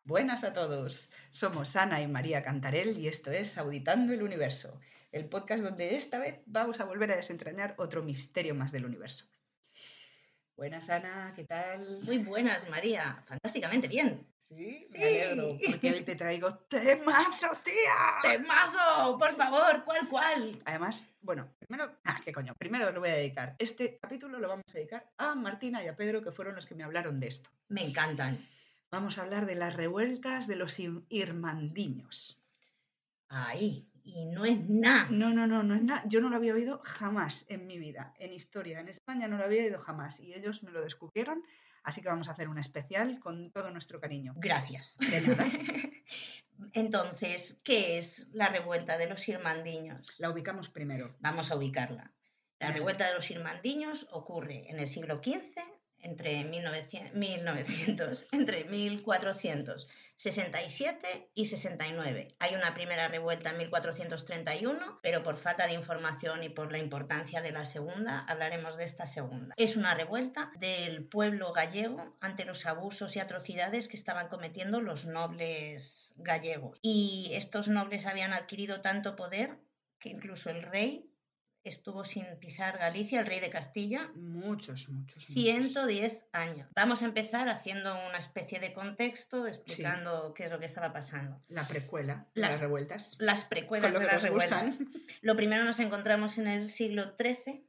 Buenas a todos, somos Ana y María Cantarell y esto es Auditando el Universo, el podcast donde esta vez vamos a volver a desentrañar otro misterio más del universo. Buenas Ana, ¿qué tal? Muy buenas, María. Fantásticamente bien. Sí, me alegro, Sí. porque hoy te traigo temazo, tía. ¡Temazo! Por favor, ¿cuál? Además, bueno, primero lo voy a dedicar. Este capítulo lo vamos a dedicar a Martina y a Pedro, que fueron los que me hablaron de esto. Me encantan. Vamos a hablar de las revueltas de los irmandiños. Ahí. Y no es nada. No es nada. Yo no lo había oído jamás en mi vida. En historia, en España no lo había oído jamás. Y ellos me lo descubrieron. Así que vamos a hacer un especial con todo nuestro cariño. Gracias. De nada. Entonces, ¿qué es la revuelta de los irmandiños? La ubicamos primero. Vamos a ubicarla. La Venga. revuelta de los irmandiños ocurre en el siglo XV, entre 1467 y 69. Hay una primera revuelta en 1431, pero por falta de información y por la importancia de la segunda, hablaremos de esta segunda. Es una revuelta del pueblo gallego ante los abusos y atrocidades que estaban cometiendo los nobles gallegos. Y estos nobles habían adquirido tanto poder que incluso el rey estuvo sin pisar Galicia, el rey de Castilla. Muchos. 110 años. Vamos a empezar haciendo una especie de contexto, explicando qué es lo que estaba pasando. La precuela de las revueltas. Las precuelas de las revueltas. Lo primero nos encontramos en el siglo XIII,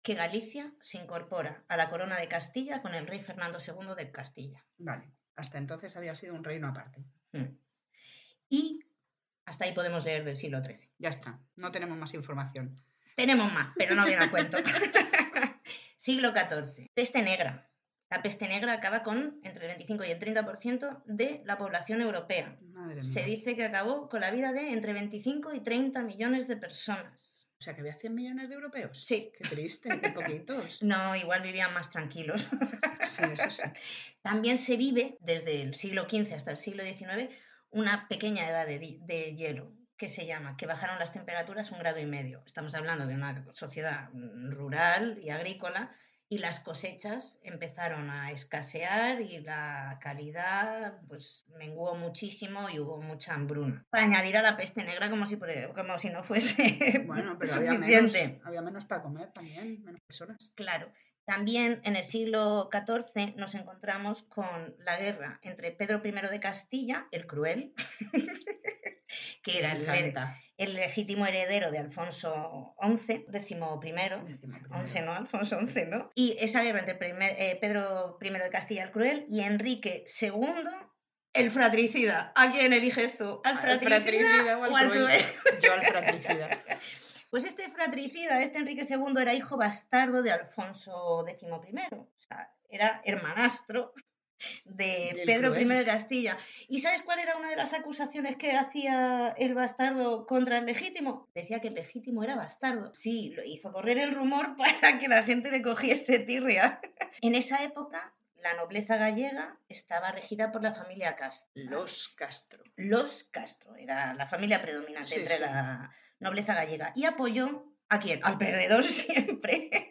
que Galicia se incorpora a la corona de Castilla con el rey Fernando II de Castilla. Vale, hasta entonces había sido un reino aparte. Y hasta ahí podemos leer del siglo XIII. Ya está, no tenemos más información. Tenemos más, pero no viene al cuento. Siglo XIV. Peste negra. La peste negra acaba con entre el 25 y el 30% de la población europea. Madre mía. Se dice que acabó con la vida de entre 25 y 30 millones de personas. O sea, que había 100 millones de europeos. Sí. Qué triste, qué poquitos. No, igual vivían más tranquilos. Sí, eso sí. También se vive, desde el siglo XV hasta el siglo XIX, una pequeña edad de hielo, que se llama, que bajaron las temperaturas 1,5 grados. Estamos hablando de una sociedad rural y agrícola, y las cosechas empezaron a escasear y la calidad pues menguó muchísimo y hubo mucha hambruna. Para añadir a la peste negra como si no fuese bueno, pero suficiente. Había menos para comer también, menos personas. Claro. También en el siglo XIV nos encontramos con la guerra entre Pedro I de Castilla, el Cruel, que era el legítimo heredero de Alfonso XI, Alfonso XI, ¿no? Y esa guerra entre Pedro I de Castilla, el Cruel, y Enrique II, el fratricida. ¿A quién eliges tú? ¿Al fratricida o al cruel? Yo al fratricida. Pues este fratricida, este Enrique II, era hijo bastardo de Alfonso XI. O sea, era hermanastro de Pedro I de Castilla. ¿Y sabes cuál era una de las acusaciones que hacía el bastardo contra el legítimo? Decía que el legítimo era bastardo. Sí, lo hizo correr el rumor para que la gente le cogiese tirria. En esa época, la nobleza gallega estaba regida por la familia Castro. Los Castro. Los Castro, era la familia predominante entre la nobleza gallega. Y apoyó ¿a quién? Al perdedor siempre.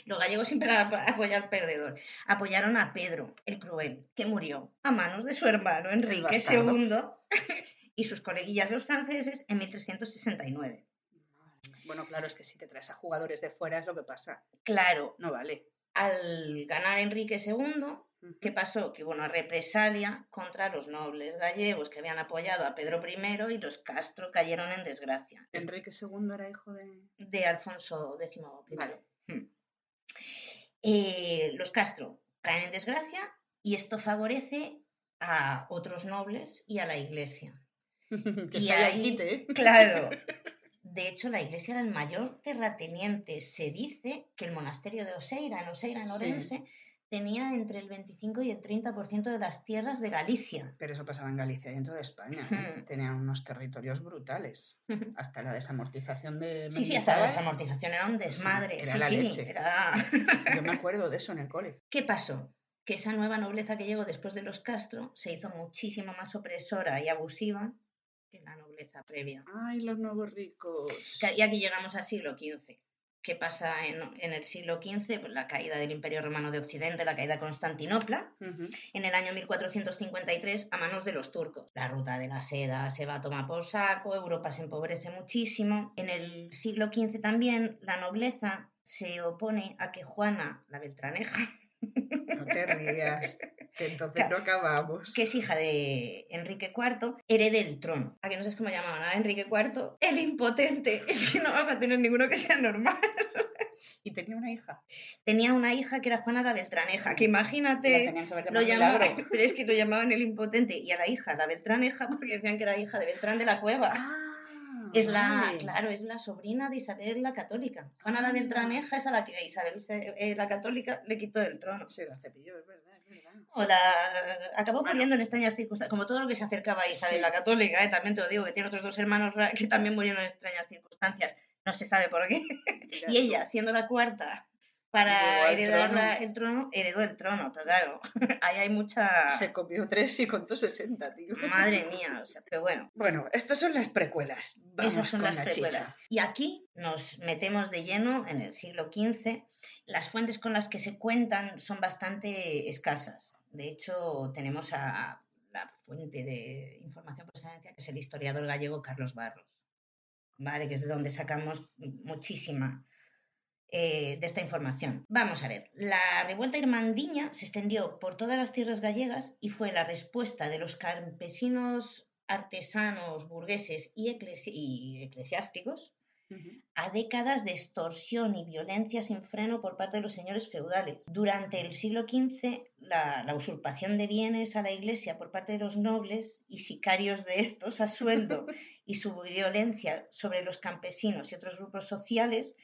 Los gallegos siempre apoyan al perdedor. Apoyaron a Pedro, el Cruel, que murió a manos de su hermano Enrique II y sus coleguillas los franceses en 1369. Bueno, claro, es que si te traes a jugadores de fuera es lo que pasa. Claro. No vale. Al ganar Enrique II, ¿qué pasó? Que hubo una represalia contra los nobles gallegos que habían apoyado a Pedro I y los Castro cayeron en desgracia. ¿Enrique II era hijo de Alfonso XI? Vale. Los Castro caen en desgracia y esto favorece a otros nobles y a la iglesia. Que y está ahí, quite, ¿eh? Claro. De hecho, la iglesia era el mayor terrateniente. Se dice que el monasterio de Oseira, en Orense, tenía entre el 25 y el 30% de las tierras de Galicia. Pero eso pasaba en Galicia y en toda España, ¿eh? Tenían unos territorios brutales. Hasta la desamortización de Mendizábal. Sí, hasta la desamortización era un desmadre. Era la leche. Yo me acuerdo de eso en el cole. ¿Qué pasó? Que esa nueva nobleza que llegó después de los Castro se hizo muchísimo más opresora y abusiva que la nobleza previa. ¡Ay, los nuevos ricos! Y aquí llegamos al siglo XV. ¿Qué pasa en el siglo XV? Pues la caída del Imperio Romano de Occidente, la caída de Constantinopla, en el año 1453 a manos de los turcos. La ruta de la seda se va a tomar por saco, Europa se empobrece muchísimo. En el siglo XV también la nobleza se opone a que Juana, la Beltraneja, no te rías, que entonces no acabamos. Que es hija de Enrique IV, herede el trono. ¿A que no sabes cómo llamaban a Enrique IV? El impotente. Es que no vas a tener ninguno que sea normal. ¿Y tenía una hija? Tenía una hija que era Juana la Beltraneja, que imagínate... La tenían que haber llamado Milagro. Pero es que lo llamaban el impotente, y a la hija la Beltraneja porque decían que era hija de Beltrán de la Cueva. Es la sobrina de Isabel la Católica. Juana la Beltraneja es a la que Isabel la Católica le quitó el trono. Se la cepilló, es verdad. Acabó muriendo en extrañas circunstancias, como todo lo que se acercaba a Isabel la Católica, también te lo digo, que tiene otros 2 hermanos que también murieron en extrañas circunstancias. No se sabe por qué. Y ella, siendo la cuarta para heredar el trono, heredó el trono, pero claro, ahí hay mucha... Se comió 3 y contó 60, tío. Madre mía, o sea, pero bueno. Bueno, estas son las precuelas. Vamos. Esas son con las precuelas. Chicha. Y aquí nos metemos de lleno en el siglo XV. Las fuentes con las que se cuentan son bastante escasas. De hecho, tenemos a la fuente de información por excelencia, que es el historiador gallego Carlos Barros, ¿vale? Que es de donde sacamos muchísima de esta información. Vamos a ver, la revuelta irmandiña se extendió por todas las tierras gallegas y fue la respuesta de los campesinos, artesanos, burgueses y eclesiásticos a décadas de extorsión y violencia sin freno por parte de los señores feudales. Durante el siglo XV, la usurpación de bienes a la Iglesia por parte de los nobles y sicarios de estos a sueldo y su violencia sobre los campesinos y otros grupos sociales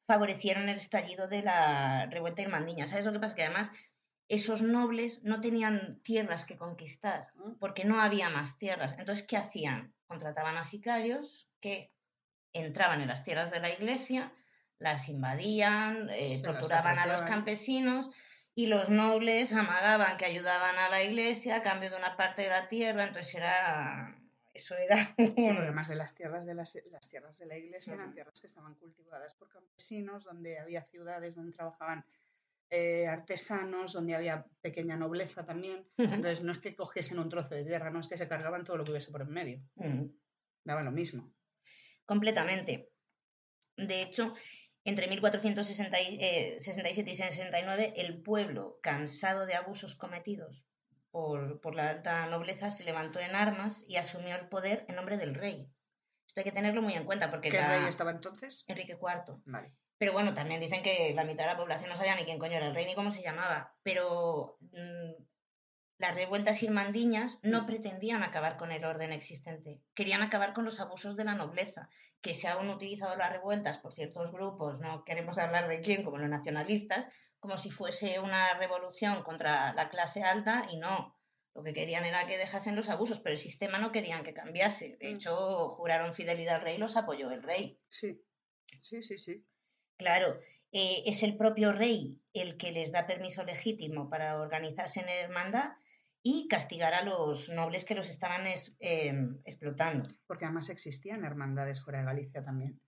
favorecieron el estallido de la revuelta irmandiña. ¿Sabes lo que pasa? Que además esos nobles no tenían tierras que conquistar, porque no había más tierras. Entonces, ¿qué hacían? Contrataban a sicarios que entraban en las tierras de la Iglesia, las invadían, torturaban a los campesinos, y los nobles amagaban que ayudaban a la Iglesia a cambio de una parte de la tierra. Entonces eso era... Sí, además de las tierras de la Iglesia eran tierras que estaban cultivadas por campesinos, donde había ciudades donde trabajaban artesanos, donde había pequeña nobleza también. Entonces no es que cogiesen un trozo de tierra, no es que se cargaban todo lo que hubiese por en medio. Daba lo mismo. Completamente. De hecho, entre 1467 y 69, el pueblo, cansado de abusos cometidos por la alta nobleza, se levantó en armas y asumió el poder en nombre del rey. Esto hay que tenerlo muy en cuenta porque... ¿Qué rey estaba entonces? Enrique IV. Vale. Pero bueno, también dicen que la mitad de la población no sabía ni quién coño era el rey ni cómo se llamaba. Pero las revueltas irmandiñas no pretendían acabar con el orden existente. Querían acabar con los abusos de la nobleza, que se han utilizado las revueltas por ciertos grupos, no queremos hablar de quién, como los nacionalistas, como si fuese una revolución contra la clase alta, y no. Lo que querían era que dejasen los abusos, pero el sistema no querían que cambiase. De hecho, juraron fidelidad al rey y los apoyó el rey. Sí. Claro, es el propio rey el que les da permiso legítimo para organizarse en hermandad y castigar a los nobles que los estaban explotando. Porque además existían hermandades fuera de Galicia también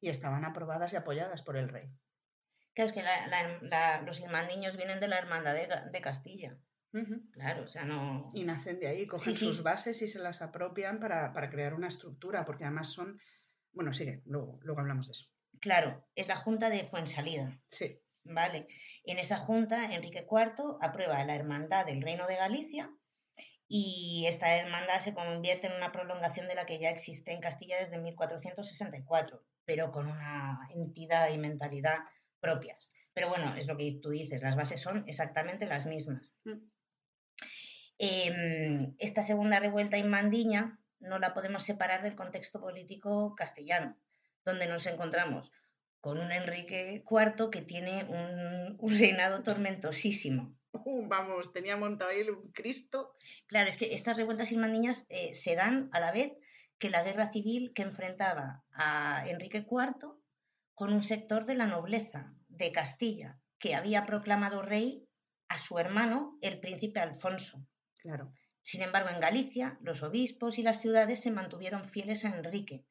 y estaban aprobadas y apoyadas por el rey. Claro, es que los irmandiños vienen de la hermandad de Castilla. Claro, o sea, no... Y nacen de ahí, cogen sus bases y se las apropian para crear una estructura, porque además son... Bueno, sigue, luego hablamos de eso. Claro, es la Junta de Fuensalida. Sí. Vale. En esa junta, Enrique IV aprueba la hermandad del Reino de Galicia y esta hermandad se convierte en una prolongación de la que ya existe en Castilla desde 1464, pero con una entidad y mentalidad propias. Pero bueno, es lo que tú dices, las bases son exactamente las mismas. Esta segunda revuelta irmandiña no la podemos separar del contexto político castellano, donde nos encontramos con un Enrique IV que tiene un reinado tormentosísimo. Vamos, tenía montado ahí un Cristo. Claro, es que estas revueltas irmandiñas se dan a la vez que la guerra civil que enfrentaba a Enrique IV con un sector de la nobleza de Castilla, que había proclamado rey a su hermano, el príncipe Alfonso. Claro. Sin embargo, en Galicia, los obispos y las ciudades se mantuvieron fieles a Enrique,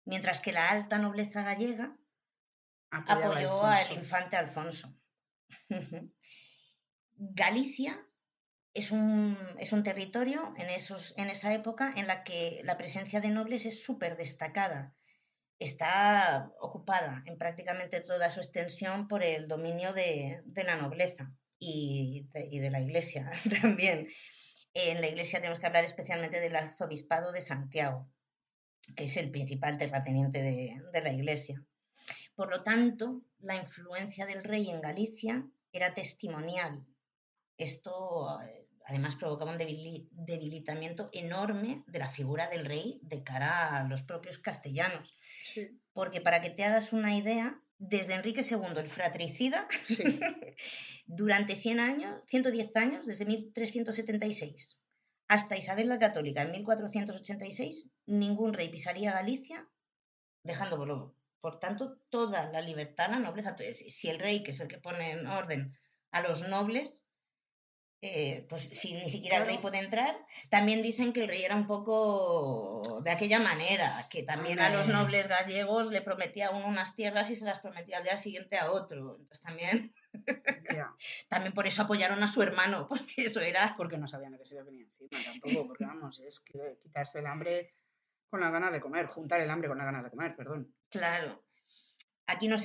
mientras que la alta nobleza gallega apoyó al infante Alfonso. Galicia es un territorio en esa época en la que la presencia de nobles es súper destacada. Está ocupada en prácticamente toda su extensión por el dominio de la nobleza y de la Iglesia también. En la Iglesia tenemos que hablar especialmente del arzobispado de Santiago, que es el principal terrateniente de la Iglesia. Por lo tanto, la influencia del rey en Galicia era testimonial. Esto además provocaba un debilitamiento enorme de la figura del rey de cara a los propios castellanos. Sí. Porque para que te hagas una idea, desde Enrique II el fratricida, Sí. durante 110 años, desde 1376 hasta Isabel la Católica en 1486, ningún rey pisaría Galicia dejándolo. Por tanto, toda la libertad, la nobleza. Entonces, si el rey, que es el que pone en orden a los nobles, pues si ni siquiera el rey puede entrar, también dicen que el rey era un poco de aquella manera, que también a los nobles gallegos le prometía uno unas tierras y se las prometía al día siguiente a otro. Entonces también, también por eso apoyaron a su hermano, porque eso era... Porque no sabían lo que se les venía encima tampoco, porque vamos, es que quitarse el hambre con las ganas de comer, juntar el hambre con las ganas de comer, perdón. Claro. Aquí nos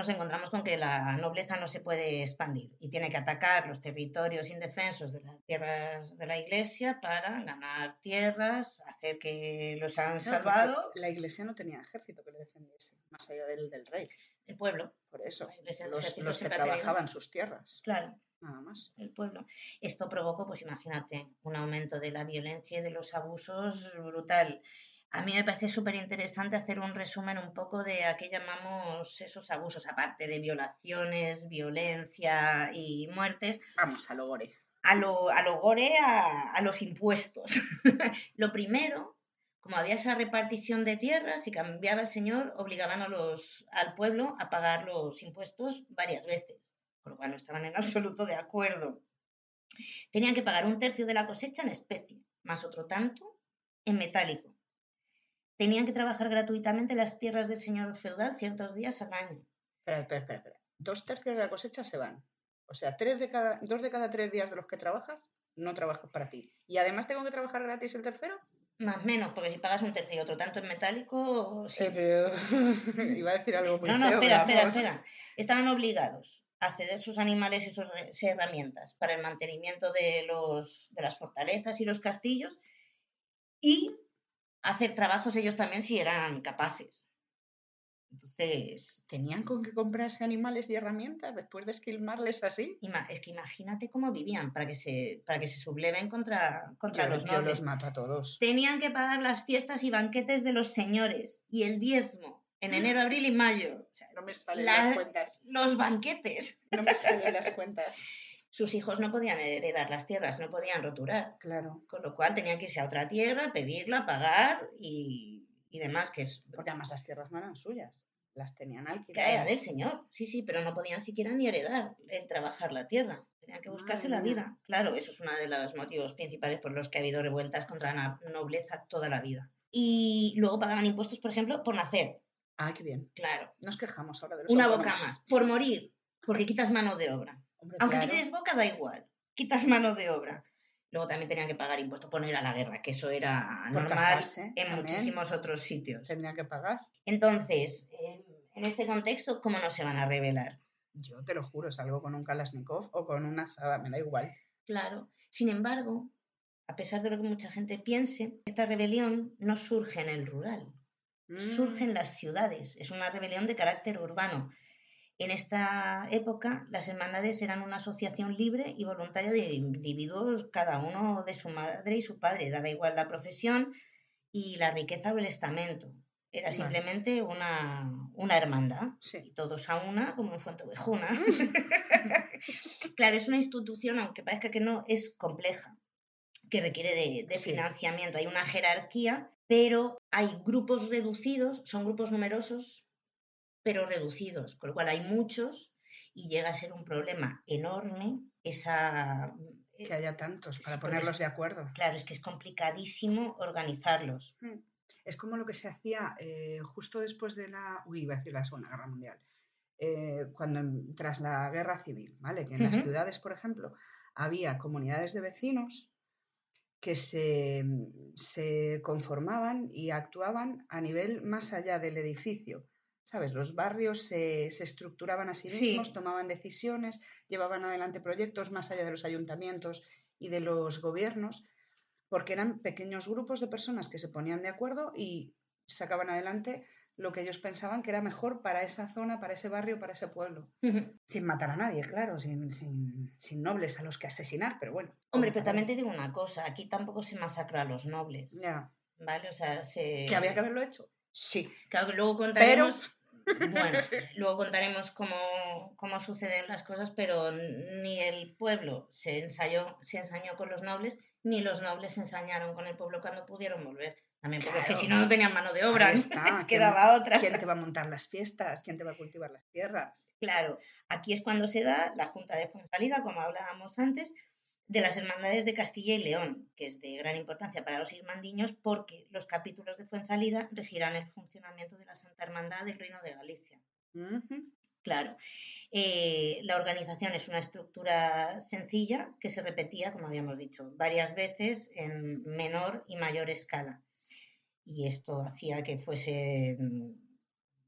encontramos con que la nobleza no se puede expandir y tiene que atacar los territorios indefensos de las tierras de la Iglesia para ganar tierras, hacer que los han salvado. La Iglesia no tenía ejército que le defendiese, más allá del rey. El pueblo. Por eso, los que trabajaban sus tierras. Claro. Nada más. El pueblo. Esto provocó, pues imagínate, un aumento de la violencia y de los abusos brutal. A mí me parece súper interesante hacer un resumen un poco de a qué llamamos esos abusos, aparte de violaciones, violencia y muertes. Vamos, a lo gore. A lo gore, a los impuestos. Lo primero, como había esa repartición de tierras y cambiaba el señor, obligaban al pueblo a pagar los impuestos varias veces, con lo cual no estaban en absoluto de acuerdo. Tenían que pagar 1/3 de la cosecha en especie, más otro tanto en metálico. Tenían que trabajar gratuitamente las tierras del señor feudal ciertos días al año. Espera. 2/3 de la cosecha se van. O sea, 2 de cada 3 días de los que trabajas, no trabajas para ti. ¿Y además tengo que trabajar gratis el tercero? Más o menos, porque si pagas 1/3 y otro tanto en metálico... Sí. Pero... Iba a decir algo muy feo. No, espera. Estaban obligados a ceder sus animales y sus herramientas para el mantenimiento de las fortalezas y los castillos y hacer trabajos ellos también si eran capaces. Entonces... ¿Tenían con qué comprarse animales y herramientas después de esquilmarles así? Es que imagínate cómo vivían para que se subleven contra los nobles. Yo los mato a todos. Tenían que pagar las fiestas y banquetes de los señores y el diezmo en enero, abril y mayo. O sea, no me salen las cuentas. Los banquetes. No me salen las cuentas. Sus hijos no podían heredar las tierras, no podían roturar. Claro. Con lo cual tenían que irse a otra tierra, pedirla, pagar y demás. Porque además las tierras no eran suyas. Las tenían alquiladas. Que era del señor, sí, pero no podían siquiera ni heredar el trabajar la tierra. Tenían que buscarse la vida. Claro, eso es uno de los motivos principales por los que ha habido revueltas contra la nobleza toda la vida. Y luego pagaban impuestos, por ejemplo, por nacer. Ah, qué bien. Claro. Nos quejamos ahora de los Una autónomos. boca más. Por morir, porque quitas mano de obra. Hombre, aunque claro. quites boca, da igual. Quitas mano de obra. Luego también tenían que pagar impuestos por no ir a la guerra, que eso era por normal casarse, en muchísimos otros sitios. Tendrían que pagar. Entonces, en este contexto, ¿cómo no se van a rebelar? Yo te lo juro, salgo con un Kalashnikov o con una azada, me da igual. Claro. Sin embargo, a pesar de lo que mucha gente piense, esta rebelión no surge en el rural, surge en las ciudades. Es una rebelión de carácter urbano. En esta época, las hermandades eran una asociación libre y voluntaria de individuos, cada uno de su madre y su padre. Daba igual la profesión y la riqueza o el estamento. Era simplemente una hermandad. Sí. Y todos a una, como en Fuenteovejuna. Claro, es una institución, aunque parezca que no, es compleja, que requiere de financiamiento. Hay una jerarquía, pero hay grupos reducidos, son grupos numerosos, pero reducidos, con lo cual hay muchos y llega a ser un problema enorme que haya tantos para ponerlos de acuerdo. Claro, es que es complicadísimo organizarlos. Es como lo que se hacía justo después de iba a decir la Segunda Guerra Mundial, tras la guerra civil, ¿vale? Que en las ciudades, por ejemplo, había comunidades de vecinos que se conformaban y actuaban a nivel más allá del edificio. ¿Sabes? Los barrios se estructuraban a sí mismos, tomaban decisiones, llevaban adelante proyectos más allá de los ayuntamientos y de los gobiernos, porque eran pequeños grupos de personas que se ponían de acuerdo y sacaban adelante lo que ellos pensaban que era mejor para esa zona, para ese barrio, para ese pueblo. Sin matar a nadie, claro, sin nobles a los que asesinar, pero bueno. Hombre, pero también te digo una cosa, aquí tampoco se masacra a los nobles. Ya. ¿Vale? O sea, ¿Que había que haberlo hecho? Sí. Claro que luego contaremos... Bueno, luego contaremos cómo suceden las cosas, pero ni el pueblo se ensañó con los nobles, ni los nobles se ensañaron con el pueblo cuando pudieron volver. También porque Claro. es que si no, no tenían mano de obra. Ahí está. Quedaba otra. ¿Quién te va a montar las fiestas? ¿Quién te va a cultivar las tierras? Claro, aquí es cuando se da la Junta de Fuensalida, como hablábamos antes, de las Hermandades de Castilla y León, que es de gran importancia para los irmandiños porque los capítulos de Fuensalida regirán el funcionamiento de la Santa Hermandad del Reino de Galicia. Claro, la organización es una estructura sencilla que se repetía, como habíamos dicho, varias veces en menor y mayor escala. Y esto hacía que fuese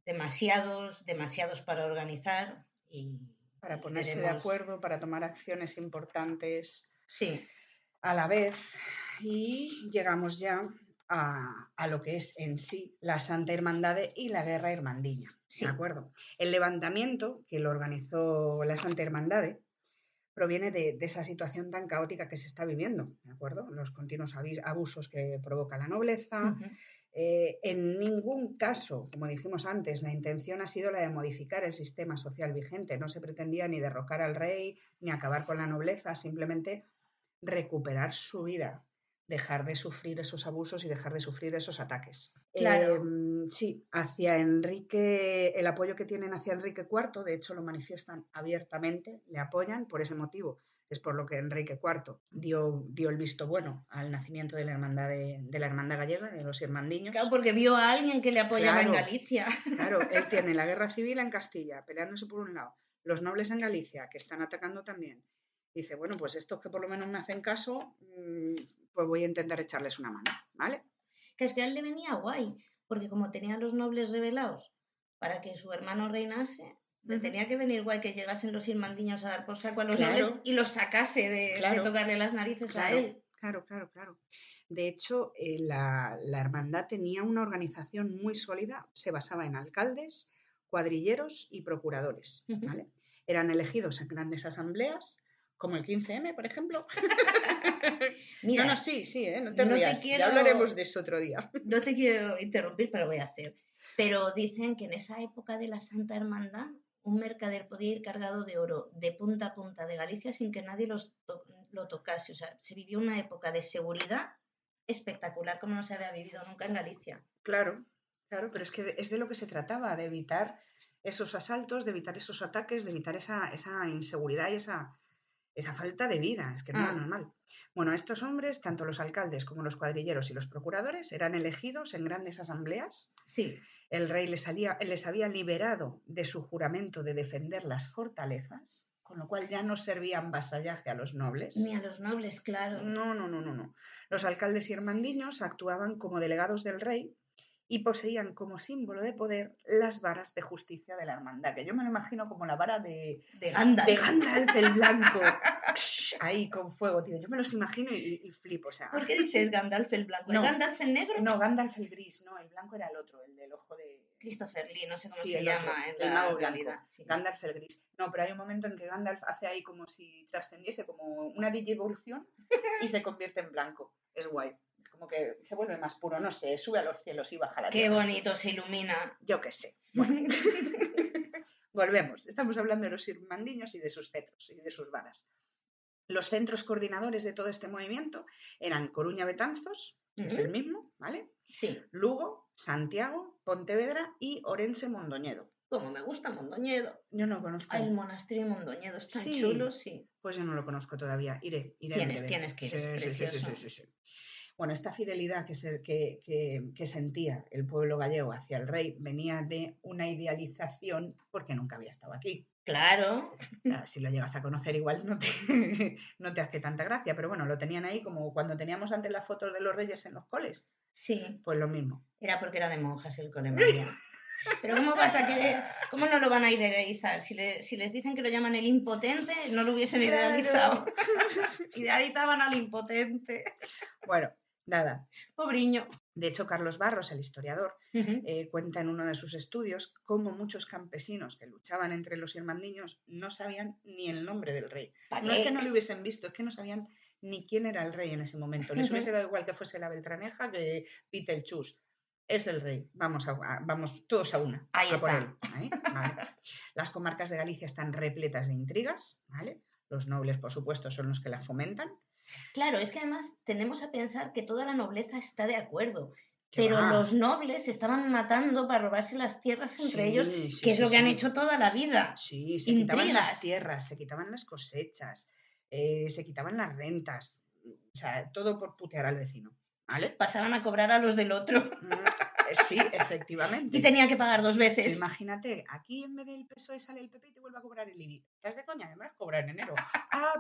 demasiados para organizar y para ponerse de acuerdo, para tomar acciones importantes a la vez. Y llegamos ya a lo que es en sí la Santa Hermandade y la Guerra Irmandiña. ¿De acuerdo? El levantamiento que lo organizó la Santa Hermandade proviene de esa situación tan caótica que se está viviendo, ¿de acuerdo? Los continuos abusos que provoca la nobleza. En ningún caso, como dijimos antes, la intención ha sido la de modificar el sistema social vigente. No se pretendía ni derrocar al rey, ni acabar con la nobleza, simplemente recuperar su vida, dejar de sufrir esos abusos y dejar de sufrir esos ataques. Claro. Sí, hacia Enrique, el apoyo que tienen hacia Enrique IV, de hecho lo manifiestan abiertamente, le apoyan por ese motivo. Es por lo que Enrique IV dio el visto bueno al nacimiento de la hermandad gallega, de los irmandiños. Claro, porque vio a alguien que le apoyaba en Galicia. Claro, él tiene la guerra civil en Castilla, peleándose por un lado, los nobles en Galicia, que están atacando también. Dice, bueno, pues estos que por lo menos me hacen caso, pues voy a intentar echarles una mano, ¿vale? Que es que a él le venía guay, porque como tenían los nobles rebelados para que su hermano reinase, le tenía que venir guay que llegasen los irmandiños a dar por saco a los nobles y los sacase de tocarle las narices a él. Claro. De hecho, la hermandad tenía una organización muy sólida, se basaba en alcaldes, cuadrilleros y procuradores, ¿vale? Eran elegidos en grandes asambleas, como el 15M, por ejemplo. Mira, sí, no te rías, ya hablaremos de eso otro día. No te quiero interrumpir, pero lo voy a hacer. Pero dicen que en esa época de la Santa Hermandad, un mercader podía ir cargado de oro de punta a punta de Galicia sin que nadie lo tocase. O sea, se vivió una época de seguridad espectacular como no se había vivido nunca en Galicia. Claro, pero es que es de lo que se trataba, de evitar esos asaltos, de evitar esos ataques, de evitar esa inseguridad y esa falta de vida, es que no era normal. Bueno, estos hombres, tanto los alcaldes como los cuadrilleros y los procuradores, eran elegidos en grandes asambleas. Sí. El rey les había liberado de su juramento de defender las fortalezas, con lo cual ya no servían vasallaje a los nobles. Ni a los nobles, claro. No. Los alcaldes y hermandiños actuaban como delegados del rey y poseían como símbolo de poder las varas de justicia de la hermandad, que yo me lo imagino como la vara de Gandalf. De Gandalf el blanco, ahí con fuego, tío. Yo me los imagino y flipo, o sea. ¿Por qué dices Gandalf el blanco? No, ¿Gandalf el negro? No, Gandalf el gris, no, el blanco era el otro, el del ojo de... Christopher Lee, no sé cómo se llama otro, en la realidad. Sí. Gandalf el gris. No, pero hay un momento en que Gandalf hace ahí como si trascendiese, como una digievolución y se convierte en blanco. Es guay. Como que se vuelve más puro, no sé, sube a los cielos y baja a la tierra. Qué bonito, se ilumina. Yo qué sé. Bueno. Volvemos. Estamos hablando de los irmandiños y de sus cetros y de sus varas. Los centros coordinadores de todo este movimiento eran Coruña Betanzos, que es el mismo, ¿vale? Sí. Lugo, Santiago, Pontevedra y Orense Mondoñedo. Como me gusta Mondoñedo. Yo no conozco. El monasterio de Mondoñedo es tan chulo, sí. Pues yo no lo conozco todavía. Iré Tienes que ir, es precioso. Sí. Bueno, esta fidelidad que sentía el pueblo gallego hacia el rey venía de una idealización porque nunca había estado aquí. Claro. Claro, si lo llegas a conocer igual no te hace tanta gracia, pero bueno, lo tenían ahí como cuando teníamos antes las fotos de los reyes en los coles. Sí. Pues lo mismo. Era porque era de monjas el cole María. Pero ¿cómo vas a querer? ¿Cómo no lo van a idealizar? Si les dicen que lo llaman el impotente, no lo hubiesen idealizado. Idealizaban al impotente. Bueno, nada. Pobriño. De hecho, Carlos Barros, el historiador, cuenta en uno de sus estudios cómo muchos campesinos que luchaban entre los irmandiños no sabían ni el nombre del rey. No es que no lo hubiesen visto, es que no sabían ni quién era el rey en ese momento. Les hubiese dado igual que fuese la Beltraneja que Pite el Chus. Es el rey. Vamos todos a una. Ahí está. Por él. ¿Ahí? Vale. Las comarcas de Galicia están repletas de intrigas, ¿vale? Los nobles, por supuesto, son los que las fomentan. Claro, es que además tendemos a pensar que toda la nobleza está de acuerdo, pero los nobles se estaban matando para robarse las tierras entre ellos, que es lo que han hecho toda la vida. Sí, se quitaban las tierras, se quitaban las cosechas, se quitaban las rentas, o sea, todo por putear al vecino, ¿vale? Pasaban a cobrar a los del otro. Sí, efectivamente. Y tenía que pagar 2 veces. Imagínate, aquí en vez del PSOE sale el PP y te vuelve a cobrar el IBI. ¿Estás de coña? Me vas a cobrar en enero.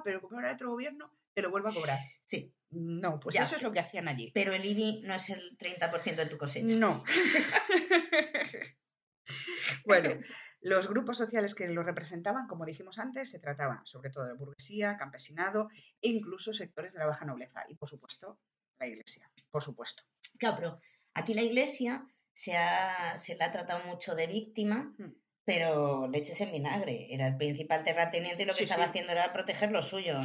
Pero como era otro gobierno, te lo vuelvo a cobrar. Sí. No, pues ya, eso es lo que hacían allí. Pero el IBI no es el 30% de tu cosecha. No. Bueno, los grupos sociales que lo representaban, como dijimos antes, se trataban sobre todo de burguesía, campesinado e incluso sectores de la baja nobleza. Y, por supuesto, la Iglesia, por supuesto. Claro, pero aquí la Iglesia se la ha tratado mucho de víctima, pero leches en vinagre. Era el principal terrateniente y lo que estaba haciendo era proteger lo suyo.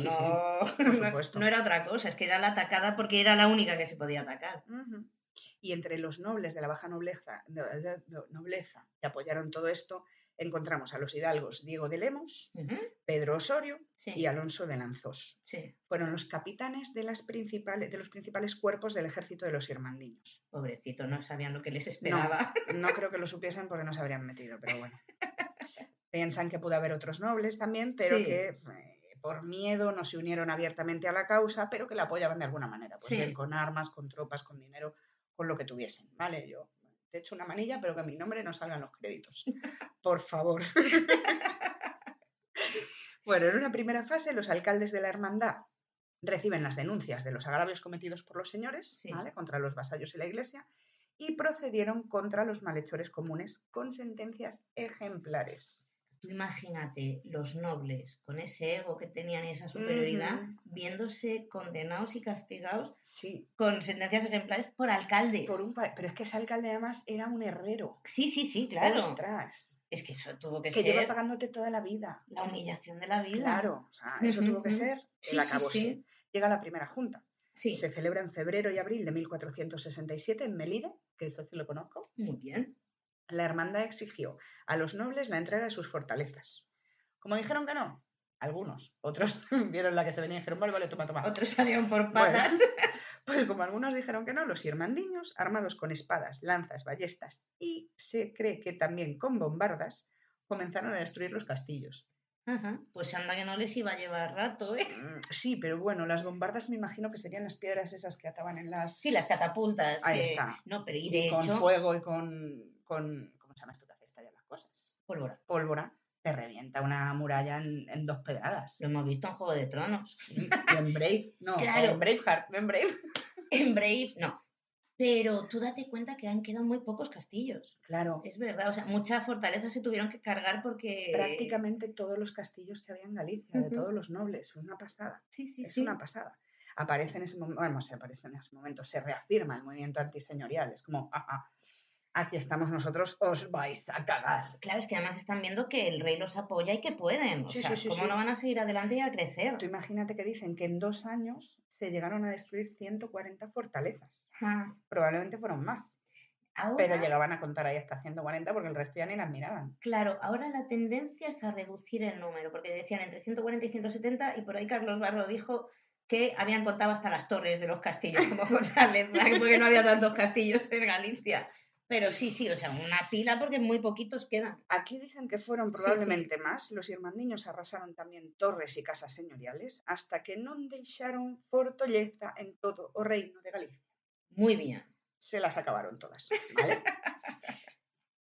Por supuesto. No era otra cosa, es que era la atacada porque era la única que se podía atacar. Y entre los nobles de la baja nobleza que apoyaron todo esto, encontramos a los hidalgos Diego de Lemos, Pedro Osorio y Alonso de Lanzós. Fueron los capitanes de los principales cuerpos del ejército de los irmandiños. Pobrecito, no sabían lo que les esperaba. No creo que lo supiesen porque no se habrían metido, pero bueno. Piensan que pudo haber otros nobles también, pero que por miedo no se unieron abiertamente a la causa, pero que la apoyaban de alguna manera. Pues bien, con armas, con tropas, con dinero, con lo que tuviesen, ¿vale? Yo te echo una manilla, pero que mi nombre no salga en los créditos. Por favor. Bueno, en una primera fase, los alcaldes de la hermandad reciben las denuncias de los agravios cometidos por los señores, ¿vale? Contra los vasallos y la iglesia, y procedieron contra los malhechores comunes con sentencias ejemplares. Imagínate los nobles con ese ego que tenían y esa superioridad viéndose condenados y castigados con sentencias ejemplares por alcaldes. Pero es que ese alcalde además era un herrero. Sí, claro. ¡Ostras! Es que eso tuvo que ser... Que lleva pagándote toda la vida. La humillación de la vida. Claro, o sea, eso tuvo que ser el acabose. Llega la primera junta. Se celebra en febrero y abril de 1467 en Melide, que eso sí lo conozco. Muy bien. La hermandad exigió a los nobles la entrega de sus fortalezas. Como dijeron que no, algunos, otros vieron la que se venía y dijeron, vale, toma. Otros salieron por patas. Bueno, pues como algunos dijeron que no, los irmandiños, armados con espadas, lanzas, ballestas y se cree que también con bombardas, comenzaron a destruir los castillos. Pues anda que no les iba a llevar rato, ¿eh? Sí, pero bueno, las bombardas me imagino que serían las piedras esas que ataban en las... Sí, las catapultas. Ahí está. No, pero y de con hecho... fuego y con... ¿Cómo se llama esto que hace estallar las cosas? Pólvora. Te revienta una muralla en 2 pedradas. Lo hemos visto en Juego de Tronos. Sí, y en Brave, no, claro. En Braveheart, no en Brave. En Brave, no. Pero tú date cuenta que han quedado muy pocos castillos. Claro. Es verdad, o sea, muchas fortalezas se tuvieron que cargar porque... Prácticamente todos los castillos que había en Galicia, de todos los nobles, fue una pasada. Es una pasada. Aparece en ese momento, se reafirma el movimiento antiseñorial, es como, aquí estamos nosotros, os vais a cagar. Claro, es que además están viendo que el rey los apoya y que pueden, o sea, ¿cómo no van a seguir adelante y a crecer? Tú imagínate que dicen que en 2 años se llegaron a destruir 140 fortalezas. Probablemente fueron más. Ahora, pero llegaban a contar ahí hasta 140 porque el resto ya ni las miraban. Claro, ahora la tendencia es a reducir el número, porque decían entre 140 y 170 y por ahí Carlos Barro dijo que habían contado hasta las torres de los castillos como fortaleza, porque no había tantos castillos en Galicia. Pero sí, o sea, una pila porque muy poquitos quedan. Aquí dicen que fueron probablemente más. Los irmandiños arrasaron también torres y casas señoriales hasta que non deixaron fortaleza en todo o reino de Galicia. Muy bien. Se las acabaron todas, ¿vale?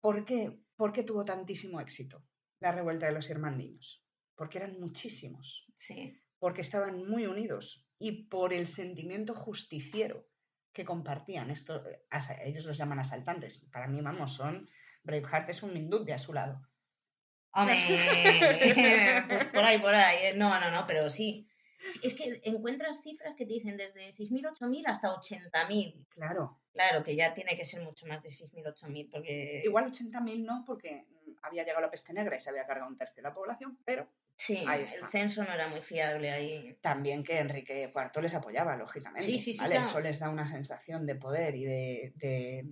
¿Por qué? ¿Por qué tuvo tantísimo éxito la revuelta de los irmandiños? Porque eran muchísimos. Sí. Porque estaban muy unidos y por el sentimiento justiciero que compartían. Ellos los llaman asaltantes. Para mí, vamos, Braveheart es un Mindundi a su lado. Hombre, pues por ahí. No, pero sí. Es que encuentras cifras que te dicen desde 6.000, 8.000 hasta 80.000. Claro. Claro, que ya tiene que ser mucho más de 6.000, 8.000, porque... Igual 80.000 no, porque había llegado la peste negra y se había cargado un tercio de la población, pero sí, ahí está. El censo no era muy fiable ahí. También que Enrique IV les apoyaba, lógicamente. Sí, ¿vale? claro. Eso les da una sensación de poder y de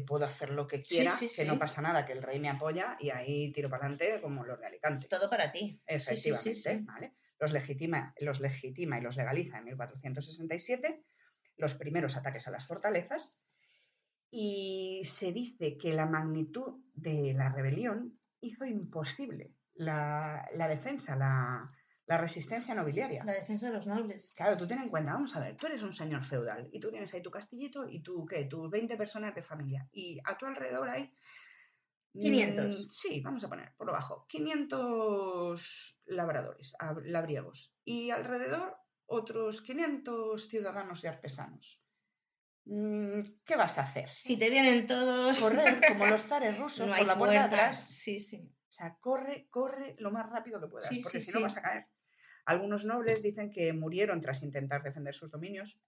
puedo hacer lo que quiera, que no pasa nada, que el rey me apoya y ahí tiro para adelante como los de Alicante. Todo para ti. Efectivamente, ¿vale? Los legitima y los legaliza en 1467, los primeros ataques a las fortalezas, y se dice que la magnitud de la rebelión hizo imposible la defensa, la resistencia nobiliaria. La defensa de los nobles. Claro, tú ten en cuenta, vamos a ver, tú eres un señor feudal y tú tienes ahí tu castillito y tú, ¿qué? Tus 20 personas de familia y a tu alrededor hay... 500. Sí, vamos a poner por lo bajo. 500 labradores, labriegos y alrededor otros 500 ciudadanos y artesanos. ¿Qué vas a hacer? Si te vienen todos... Correr como los zares rusos no por la puerta de atrás. Sí. O sea, corre lo más rápido que puedas, porque si no vas a caer. Algunos nobles dicen que murieron tras intentar defender sus dominios.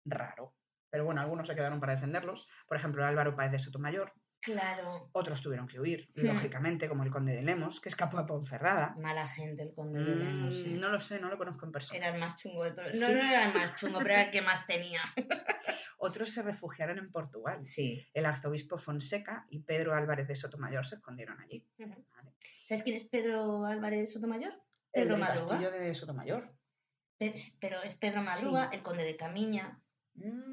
Raro. Pero bueno, algunos se quedaron para defenderlos. Por ejemplo, Álvaro Páez de Sotomayor. Claro. Otros tuvieron que huir, lógicamente, como el conde de Lemos, que escapó a Ponferrada. Mala gente el conde de Lemos. No lo sé, no lo conozco en persona. Era el más chungo de todos. ¿Sí? No era el más chungo, pero era el que más tenía. Otros se refugiaron en Portugal. Sí. El arzobispo Fonseca y Pedro Álvarez de Sotomayor se escondieron allí. ¿Vale? ¿Sabes quién es Pedro Álvarez de Sotomayor? Pedro Madruga. El castillo de Sotomayor. Pero es Pedro Madruga, el conde de Camiña.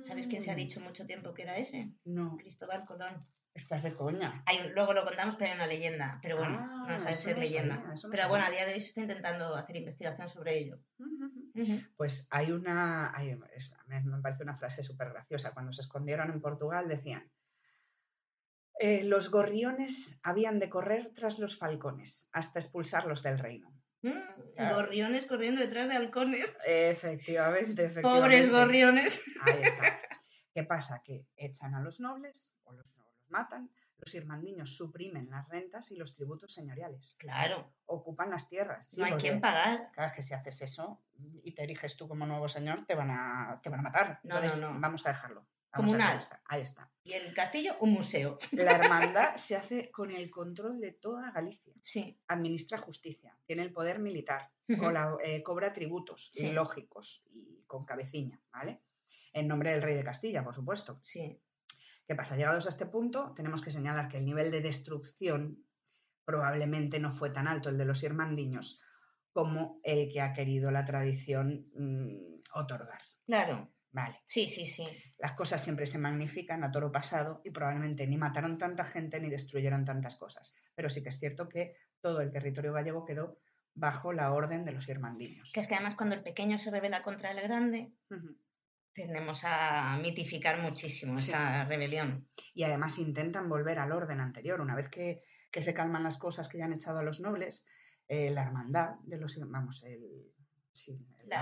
¿Sabes quién se ha dicho mucho tiempo que era ese? No. Cristóbal Colón. Estás de coña. Luego lo contamos, pero hay una leyenda. Pero bueno, no deja de ser leyenda. Pero bueno, a día de hoy se está intentando hacer investigación sobre ello. Pues me parece una frase súper graciosa. Cuando se escondieron en Portugal decían: los gorriones habían de correr tras los falcones hasta expulsarlos del reino. Claro. Gorriones corriendo detrás de halcones. Efectivamente. Pobres gorriones. Ahí está. ¿Qué pasa? Que echan a los nobles o los matan. Los irmandiños suprimen las rentas y los tributos señoriales. Claro. Ocupan las tierras. Sí, no hay quien pagar. Claro, es que si haces eso y te eriges tú como nuevo señor, te van a matar. Entonces, vamos a dejarlo. Comunal. Ahí está. Y el castillo, un museo. La hermandad se hace con el control de toda Galicia. Sí. Administra justicia, tiene el poder militar, cobra tributos lógicos y con cabeciña, ¿vale? En nombre del rey de Castilla, por supuesto. Sí. ¿Qué pasa? Llegados a este punto, tenemos que señalar que el nivel de destrucción probablemente no fue tan alto, el de los irmandiños, como el que ha querido la tradición otorgar. Claro. Vale. Sí. Las cosas siempre se magnifican a toro pasado y probablemente ni mataron tanta gente ni destruyeron tantas cosas. Pero sí que es cierto que todo el territorio gallego quedó bajo la orden de los irmandiños. Que es que además cuando el pequeño se rebela contra el grande... Tendemos a mitificar muchísimo esa rebelión. Y además intentan volver al orden anterior. Una vez que se calman las cosas que ya han echado a los nobles, la hermandad de los... la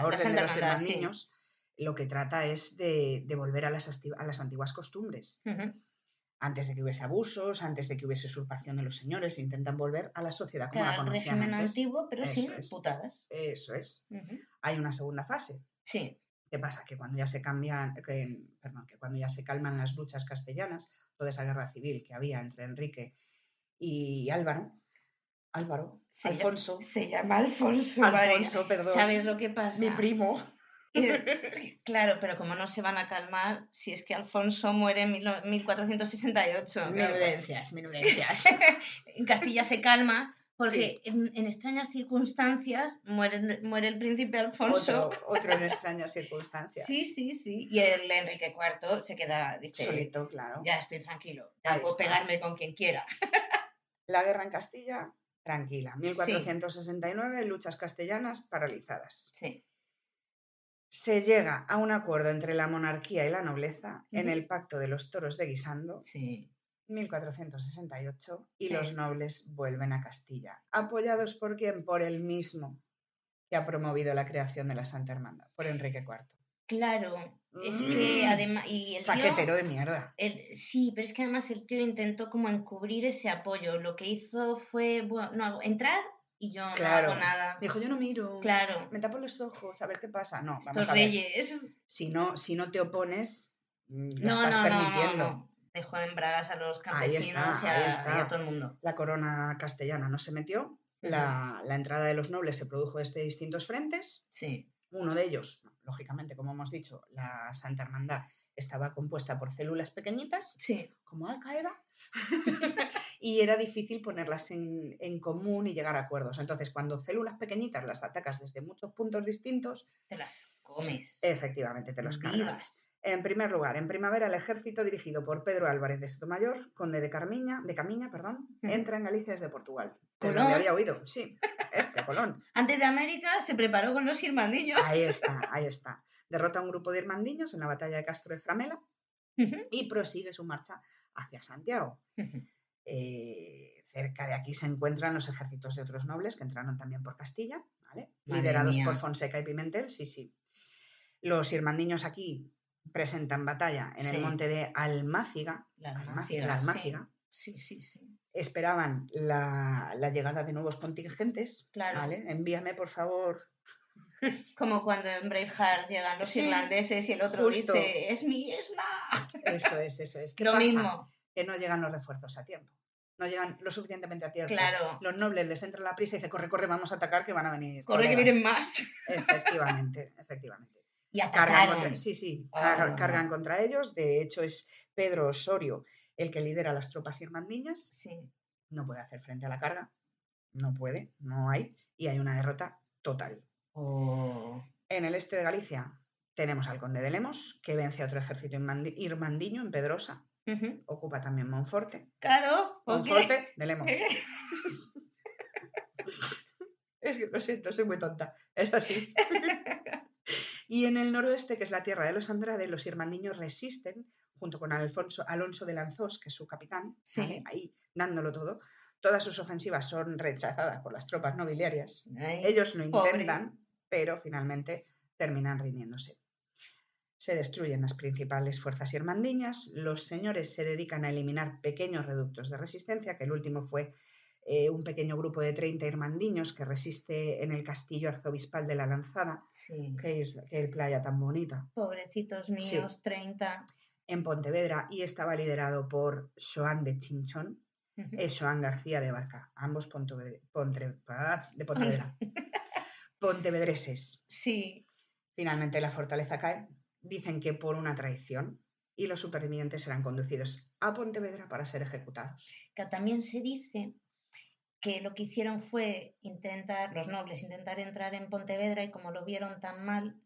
orden de los irmandiños lo que trata es de volver a las antiguas costumbres. Antes de que hubiese abusos, antes de que hubiese usurpación de los señores, intentan volver a la sociedad como la conocían régimen antes. Antiguo, pero sin putadas. Eso es. Hay una segunda fase. Sí. ¿Qué pasa? Que cuando ya se cuando ya se calman las luchas castellanas, toda esa guerra civil que había entre Enrique y Alfonso. Se llama Alfonso. Alfonso, perdón. ¿Sabes lo que pasa? Mi primo. Claro, pero como no se van a calmar, si es que Alfonso muere en 1468. Menudencias. En Castilla se calma, Porque Sí. en extrañas circunstancias muere el príncipe Alfonso. Otro en extrañas circunstancias. Sí. Y el Enrique IV se queda, dice, Solito, claro. ya estoy tranquilo, ya Ahí puedo está. pegarme con quien quiera. La guerra en Castilla, tranquila. 1469, luchas castellanas paralizadas. Sí. Se llega a un acuerdo entre la monarquía y la nobleza en el Pacto de los Toros de Guisando, Sí. 1468, y Sí. los nobles vuelven a Castilla. ¿Apoyados por quién? Por el mismo que ha promovido la creación de la Santa Hermandad, por Enrique IV. Claro, es que además... Y el tío, Chaquetero de mierda. sí, pero es que además el tío intentó como encubrir ese apoyo. Lo que hizo fue, bueno, no, entrar y yo no hago nada. Dijo, yo no miro. Claro. Me tapo los ojos, a ver qué pasa. No, Estos vamos a ver. reyes. Si no te opones, lo No, estás no, permitiendo. no. Dejó en bragas a los Ahí campesinos está, ahí está. y a todo el mundo. La corona castellana no se metió. La entrada de los nobles se produjo desde distintos frentes. Sí. Uno de ellos, lógicamente, como hemos dicho, la Santa Hermandad estaba compuesta por células pequeñitas, Sí. como Al-Qaeda, y era difícil ponerlas en común y llegar a acuerdos. Entonces, cuando células pequeñitas las atacas desde muchos puntos distintos, te las comes. Efectivamente, te los cargas. Vivas. En primer lugar, en primavera, el ejército dirigido por Pedro Álvarez de Sotomayor, conde de Camiña, entra en Galicia desde Portugal. ¿De dónde había oído? Sí, Colón. Antes de América se preparó con los irmandiños. Ahí está. Derrota a un grupo de irmandiños en la batalla de Castro de Framela y prosigue su marcha hacia Santiago. Cerca de aquí se encuentran los ejércitos de otros nobles que entraron también por Castilla, ¿vale? Liderados por Fonseca y Pimentel, sí. Los irmandiños aquí presentan batalla en el monte de Almáciga. La Almáciga. Sí. Esperaban la llegada de nuevos contingentes. Claro. ¿Vale? Envíame, por favor. Como cuando en Braveheart llegan los irlandeses y el otro dice, es mi isla. Eso es. ¿Qué pasa? Mismo. Que no llegan los refuerzos a tiempo. No llegan lo suficientemente a tiempo. Claro. Los nobles les entra la prisa y dice, corre, vamos a atacar que van a venir. Corre, que vienen más. Efectivamente. Y atacaron. Cargan contra ellos. De hecho, es Pedro Osorio el que lidera las tropas irmandiñas. Sí. No puede hacer frente a la carga. No puede, no hay. Y hay una derrota total. En el este de Galicia tenemos al conde de Lemos, que vence a otro ejército irmandiño en Pedrosa. Ocupa también Monforte. Claro. Monforte de Lemos. Es que lo siento, soy muy tonta. Es así. Y en el noroeste, que es la tierra de los Andrade, los irmandiños resisten, junto con Alonso de Lanzós, que es su capitán, ¿vale? Ahí dándolo todo. Todas sus ofensivas son rechazadas por las tropas nobiliarias. Ellos lo intentan, pero finalmente terminan rindiéndose. Se destruyen las principales fuerzas irmandiñas. Los señores se dedican a eliminar pequeños reductos de resistencia, que el último fue un pequeño grupo de 30 irmandiños que resiste en el castillo arzobispal de la Lanzada, que es playa tan bonita. Pobrecitos míos, 30. En Pontevedra, y estaba liderado por Xoán de Chinchón y Xoán García de Barca, ambos de Pontevedra. Pontevedreses. Sí. Finalmente la fortaleza cae. Dicen que por una traición, y los supervivientes serán conducidos a Pontevedra para ser ejecutados. Que también se dice que lo que hicieron fue los nobles intentar entrar en Pontevedra, y como lo vieron tan mal,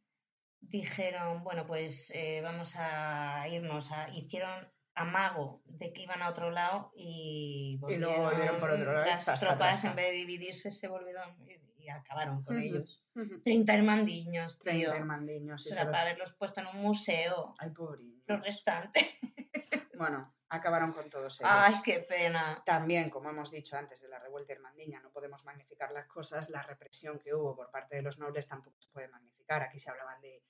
dijeron, bueno, pues vamos a irnos. Hicieron amago de que iban a otro lado y volvieron por otro lado. Las tropas, en vez de dividirse, se volvieron y acabaron con ellos. 30 hermandiños, tío. 30 hermandiños. Eso era para haberlos puesto en un museo. Ay, pobriños. Los restantes. Bueno, acabaron con todos ellos. Ay, qué pena. También, como hemos dicho antes de la revuelta irmandiña, no podemos magnificar las cosas. La represión que hubo por parte de los nobles tampoco se puede magnificar. Aquí se hablaban de,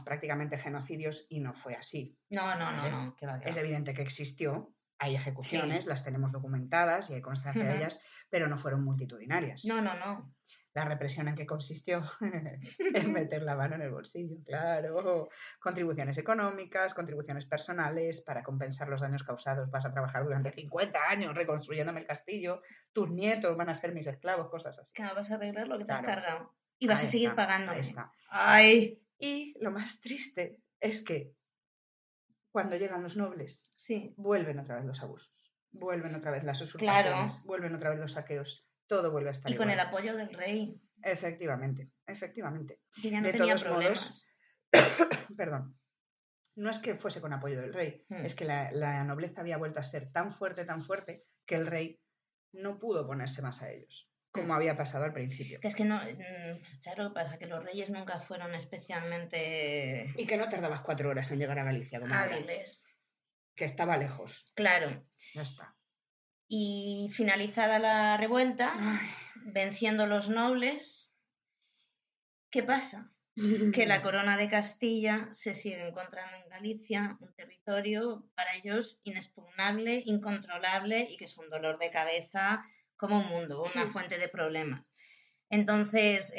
prácticamente genocidios, y no fue así. No. ¿Qué va? Es evidente que existió. Hay ejecuciones, las tenemos documentadas y hay constancia de ellas, pero no fueron multitudinarias. No. La represión en que consistió en meter la mano en el bolsillo, claro. Contribuciones económicas, contribuciones personales para compensar los daños causados. Vas a trabajar durante 50 años reconstruyéndome el castillo, tus nietos van a ser mis esclavos, cosas así. Claro, vas a arreglar lo que te has cargado y vas a seguir pagando. Ahí está. Ay. Y lo más triste es que cuando llegan los nobles, sí, vuelven otra vez los abusos. Vuelven otra vez las usurpaciones, vuelven otra vez los saqueos, todo vuelve a estar igual. Y con el igual. apoyo del rey. Efectivamente. Que ya no De tenía todos problemas. modos, perdón, no es que fuese con apoyo del rey, es que la nobleza había vuelto a ser tan fuerte, que el rey no pudo ponerse más a ellos, como había pasado al principio. Que es que no, ¿sabes lo que pasa? Que los reyes nunca fueron especialmente... Y que no tardabas 4 horas en llegar a Galicia, como ahora. hábiles. Que estaba lejos. Claro. Ya está. Y finalizada la revuelta, venciendo los nobles, ¿qué pasa? Que la corona de Castilla se sigue encontrando en Galicia, un territorio para ellos inexpugnable, incontrolable y que es un dolor de cabeza como un mundo, una fuente de problemas. Entonces,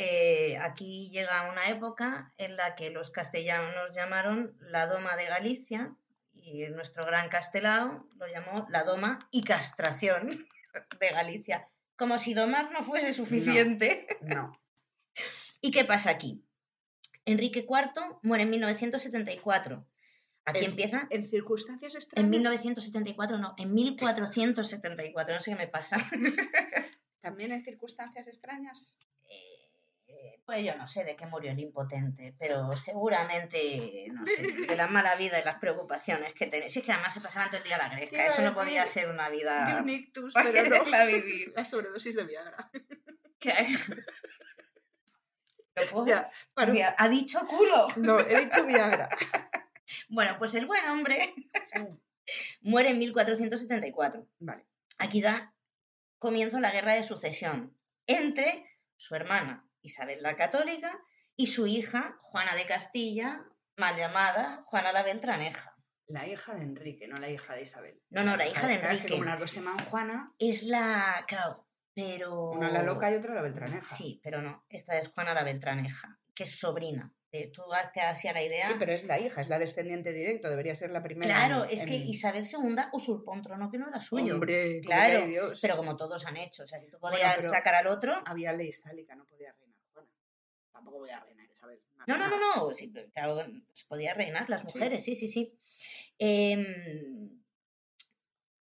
aquí llega una época en la que los castellanos llamaron la Doma de Galicia y nuestro gran Castelao lo llamó la Doma y Castración de Galicia, como si domar no fuese suficiente. No. ¿Y qué pasa aquí? Enrique IV muere en 1974. Aquí empieza... ¿En circunstancias extrañas? En 1974 no, en 1474, no sé qué me pasa. ¿También en circunstancias extrañas? Pues yo no sé de qué murió el impotente, pero seguramente, no sé, de la mala vida y las preocupaciones que tenía. Sí, es que además se pasaban todo el día a la gresca, eso no podía ser una vida... De un ictus, pero no. La vivir. La sobredosis de Viagra. Ya, ¿ha dicho culo? No, he dicho Viagra. Bueno, pues el buen hombre muere en 1474. Vale. Aquí da comienzo la guerra de sucesión entre su hermana Isabel la Católica y su hija Juana de Castilla, mal llamada Juana la Beltraneja. La hija de Enrique, no la hija de Isabel. No, la hija de Enrique. Que como las dos se llaman Juana... Es la... Claro, pero... Una la loca y otra la Beltraneja. Sí, pero no, esta es Juana la Beltraneja, que es sobrina. ¿Tú te das la idea? Sí, pero es la hija, es la descendiente directo, debería ser la primera. Claro, es que Isabel II usurpó un trono que no era suyo. Hombre, claro, Dios. Pero como todos han hecho, o sea, si tú podías sacar al otro... Había ley sálica, no podía reinar Juana. Tampoco podía reinar Isabel. No, sí, claro, se podía reinar las mujeres, sí.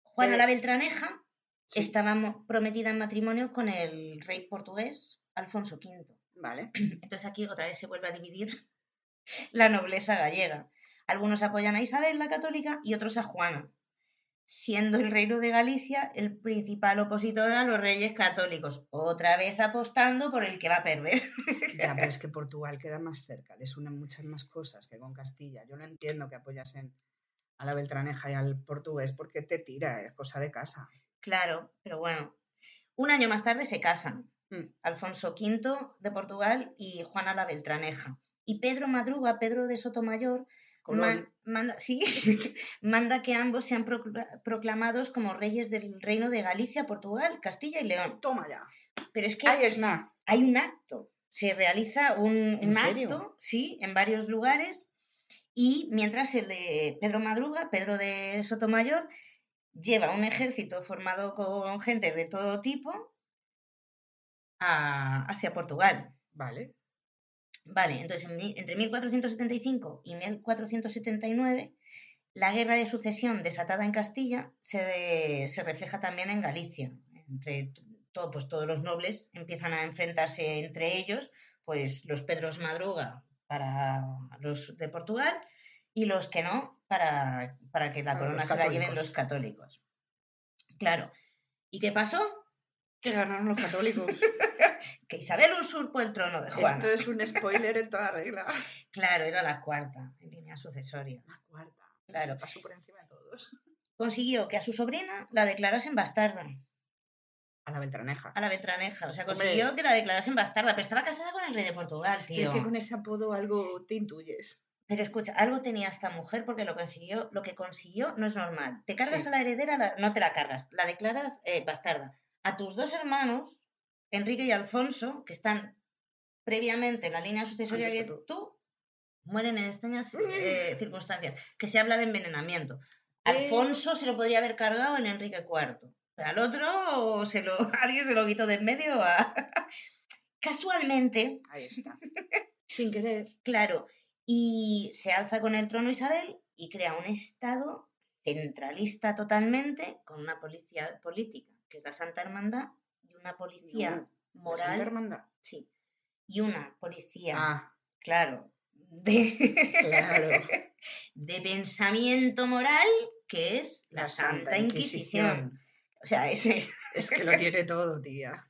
Juana la Beltraneja estaba prometida en matrimonio con el rey portugués Alfonso V. Vale. Entonces aquí otra vez se vuelve a dividir la nobleza gallega. Algunos apoyan a Isabel la Católica y otros a Juana, siendo el reino de Galicia el principal opositor a los reyes católicos, otra vez apostando por el que va a perder. Ya, pero es que Portugal queda más cerca, les unen muchas más cosas que con Castilla. Yo no entiendo que apoyasen a la Beltraneja y al portugués porque te tira, es cosa de casa. Claro, pero bueno. Un año más tarde se casan. Alfonso V de Portugal y Juana la Beltraneja. Y Pedro Madruga, Pedro de Sotomayor, manda que ambos sean proclamados como reyes del reino de Galicia, Portugal, Castilla y León. Toma ya. Pero es que hay un acto. Se realiza un acto, sí, en varios lugares. Y mientras el de Pedro Madruga, Pedro de Sotomayor, lleva un ejército formado con gente de todo tipo hacia Portugal. Vale, entonces entre 1475 y 1479 la guerra de sucesión desatada en Castilla se refleja también en Galicia. Entre todos los nobles empiezan a enfrentarse entre ellos, pues los Pedros Madruga para los de Portugal y los que no para que la corona se la lleven los católicos. Claro. ¿Y qué pasó? Que ganaron los católicos. Que Isabel usurpó el trono de Juana. Esto es un spoiler en toda regla. Claro, era la cuarta en línea sucesoria. La cuarta. Claro. Pasó por encima de todos. Consiguió que a su sobrina la declarasen bastarda. A la Beltraneja. O sea, consiguió que la declarasen bastarda, pero estaba casada con el rey de Portugal, tío. Es que con ese apodo algo te intuyes. Pero escucha, algo tenía esta mujer porque lo que consiguió no es normal. Te cargas a la heredera, no te la cargas, la declaras bastarda. A tus dos hermanos, Enrique y Alfonso, que están previamente en la línea sucesoria que tú, mueren en extrañas circunstancias, que se habla de envenenamiento. Alfonso se lo podría haber cargado en Enrique IV. Pero al otro alguien se lo quitó de en medio. Casualmente. Ahí está. Sin querer. Claro. Y se alza con el trono Isabel y crea un estado centralista totalmente, con una policía política, que es la Santa Hermandad, y una policía No, la moral. Santa Hermandad. Sí. Y una policía, Ah, claro, claro. de pensamiento moral, que es la Santa Inquisición. O sea, Es que lo tiene todo, tía.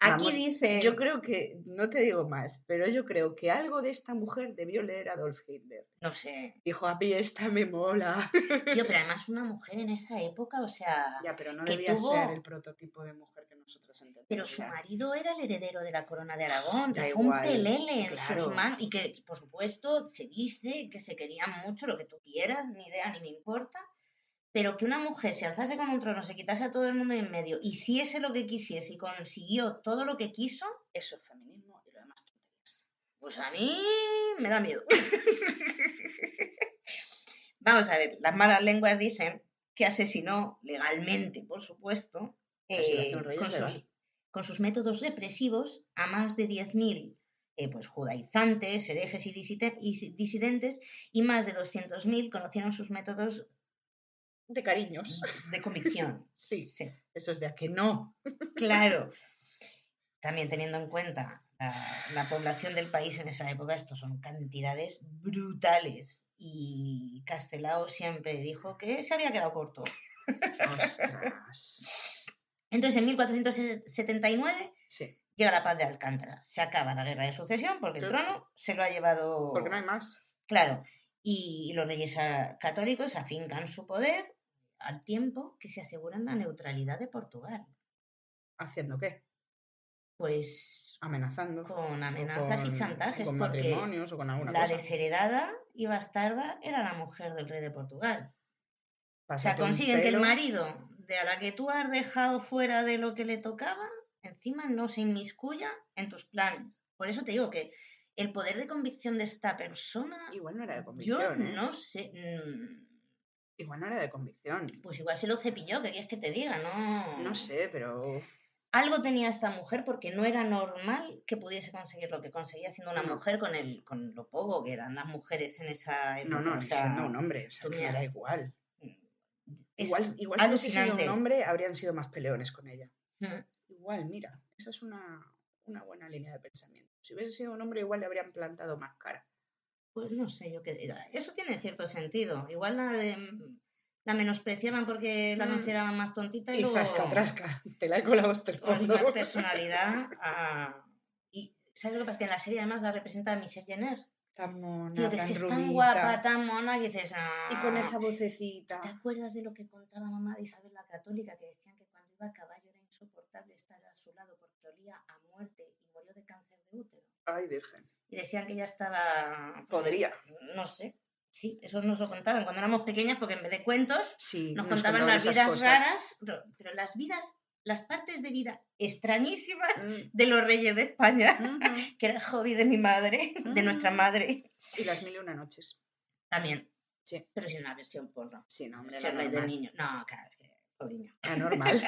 Aquí Vamos, dice... yo creo que, no te digo más, pero yo creo que algo de esta mujer debió leer Adolf Hitler. No sé. Dijo, a mí esta me mola. Tío, pero además una mujer en esa época, o sea... Ya, pero no que debía tuvo... ser el prototipo de mujer que nosotros entendemos. Pero su marido era el heredero de la corona de Aragón, Da que fue un igual, pelele en claro. sus manos, y que, por supuesto, se dice que se querían mucho, lo que tú quieras, ni idea, ni me importa, pero que una mujer se alzase con un trono, se quitase a todo el mundo de en medio, hiciese lo que quisiese y consiguió todo lo que quiso, Eso es feminismo y lo demás tonterías. pues a mí me da miedo. Vamos a ver, las malas lenguas dicen que asesinó legalmente, por supuesto, Así lo hace un rey, es legal. con sus métodos represivos a más de 10.000 pues, judaizantes, herejes y disidentes, y más de 200.000 conocieron sus métodos De cariños. de convicción. Sí, Sí. eso es de a que no. Claro. También teniendo en cuenta la población del país en esa época, esto son cantidades brutales. Y Castelao siempre dijo que se había quedado corto. Ostras. Entonces, en 1479 Sí. llega la paz de Alcántara. Se acaba la guerra de sucesión porque el trono se lo ha llevado... Porque no hay más. Claro. Y los reyes católicos afincan su poder al tiempo que se aseguran la neutralidad de Portugal. ¿Haciendo qué? Pues amenazando. Con amenazas y chantajes. Con porque matrimonios o con alguna la cosa. desheredada y bastarda era la mujer del rey de Portugal. Pásate o sea, consiguen que el marido de a la que tú has dejado fuera de lo que le tocaba, encima no se inmiscuya en tus planes. Por eso te digo que el poder de convicción de esta persona... Igual no era de convicción, yo no sé... Igual no era de convicción. Pues igual se lo cepilló, ¿qué quieres que te diga? No sé, pero... Algo tenía esta mujer porque no era normal que pudiese conseguir lo que conseguía siendo una mujer con lo poco que eran las mujeres en esa época. No, ni siendo un hombre, o sea, que me da igual. Igual si hubiese sido un hombre, habrían sido más peleones con ella. Igual, mira, esa es una buena línea de pensamiento. Si hubiese sido un hombre, igual le habrían plantado más cara. Pues no sé yo qué diga. Eso tiene cierto sentido. Igual la menospreciaban porque la consideraban más tontita y luego... zasca, te la he colado hasta el fondo. Una personalidad y ¿sabes lo que pasa? Que en la serie además la representa Michelle Jenner. Tan mona, tío, que tan es que es rubita. tan guapa, tan mona, que dices... Y con esa vocecita. ¿Te acuerdas de lo que contaba mamá de Isabel la Católica? Que decían que cuando iba a caballo era insoportable estar a su lado porque olía a muerte y murió de cáncer de útero. Ay, virgen. Y decían que ella estaba... Podría. No sé. Sí, eso nos lo contaban cuando éramos pequeñas, porque en vez de cuentos nos contaban las vidas cosas raras, pero las partes de vida extrañísimas de los reyes de España, que era el hobby de mi madre, de nuestra madre. Y las 1001 noches. También. Sí. Pero sin una versión porno. Sí, no, hombre, no del niño. No, claro, es que pobriño. Anormal.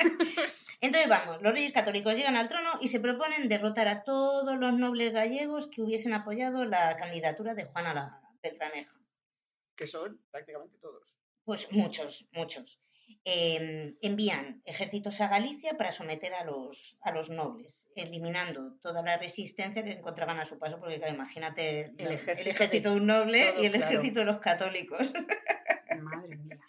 Entonces vamos, los reyes católicos llegan al trono y se proponen derrotar a todos los nobles gallegos que hubiesen apoyado la candidatura de Juana la Beltraneja. Que son prácticamente todos. Pues muchos. Envían ejércitos a Galicia para someter a los nobles, eliminando toda la resistencia que encontraban a su paso, porque claro, imagínate el ejército de un noble y el ejército de los católicos. Madre mía.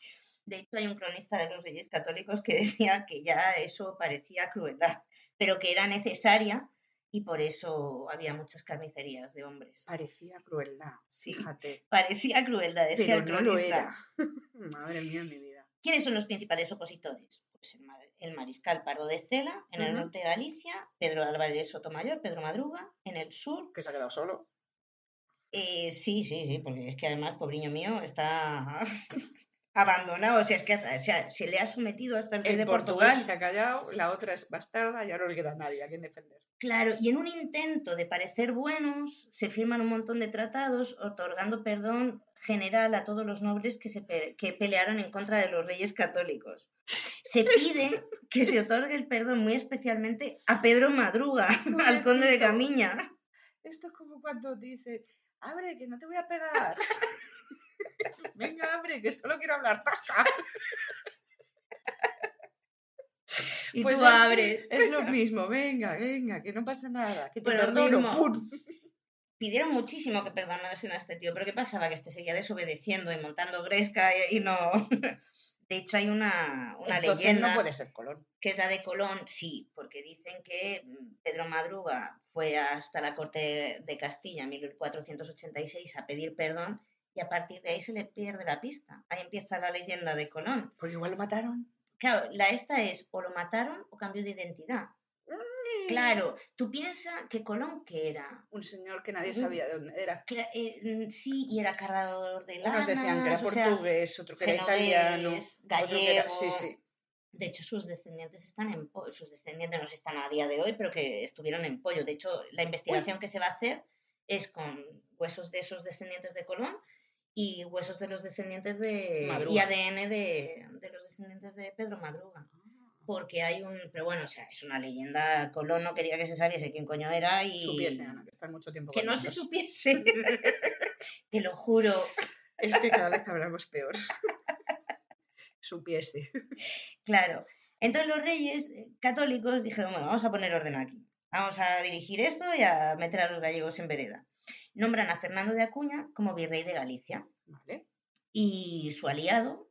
De hecho, hay un cronista de los reyes católicos que decía que ya eso parecía crueldad, pero que era necesaria y por eso había muchas carnicerías de hombres. Parecía crueldad, sí, fíjate. Parecía crueldad, decía el cronista. Pero no lo era. Madre mía, mi vida. ¿Quiénes son los principales opositores? Pues el mariscal Pardo de Cela, en el norte de Galicia, Pedro Álvarez de Sotomayor, Pedro Madruga, en el sur. ¿Que se ha quedado solo? Sí, porque es que además, pobriño mío, está abandonado, o sea, es que se le ha sometido hasta el rey de Portugal. Se ha callado, la otra es bastarda y ahora no le queda a nadie a quien defender. Claro, y en un intento de parecer buenos, se firman un montón de tratados otorgando perdón general a todos los nobles que pelearon en contra de los reyes católicos. Se pide que se otorgue el perdón muy especialmente a Pedro Madruga, al conde de Camiña. Esto es como cuando dice, abre, que no te voy a pegar. Venga, hombre, que solo quiero hablar. ¡Zasca! Y Pues tú abres. es lo mismo, venga, que no pasa nada, que te Pues lo perdono. mismo. ¡Pum! Pidieron muchísimo que perdonasen a este tío, pero ¿qué pasaba? Que este seguía desobedeciendo y montando gresca y no... De hecho, hay una Entonces leyenda no puede ser Colón. que es la de Colón, sí, porque dicen que Pedro Madruga fue hasta la corte de Castilla en 1486 a pedir perdón y a partir de ahí se le pierde la pista. Ahí empieza la leyenda de Colón. Porque igual lo mataron. Claro, esta es o lo mataron o cambió de identidad. Claro, tú piensas que Colón, ¿qué era? Un señor que nadie sabía de dónde era. Sí, y era cargador de Unos decían que era lanas, o sea, portugués, otro que era italiano, genovés, otro que era... gallego. Sí. De hecho, sus descendientes están en Pollo. Sus descendientes no están a día de hoy, pero que estuvieron en Pollo. De hecho, la investigación que se va a hacer es con huesos de esos descendientes de Colón y huesos de los descendientes de... Madruga. y ADN de los descendientes de Pedro Madruga. Porque hay un... Pero bueno, o sea, es una leyenda. Colón no quería que se sabiese quién coño era y... Supiese, Ana, que está mucho tiempo Que con no se ellos. supiese. Te lo juro. Es que cada vez hablamos peor. Supiese. Claro. Entonces los reyes católicos dijeron, bueno, vamos a poner orden aquí. Vamos a dirigir esto y a meter a los gallegos en vereda. Nombran a Fernando de Acuña como virrey de Galicia. Vale. Y su aliado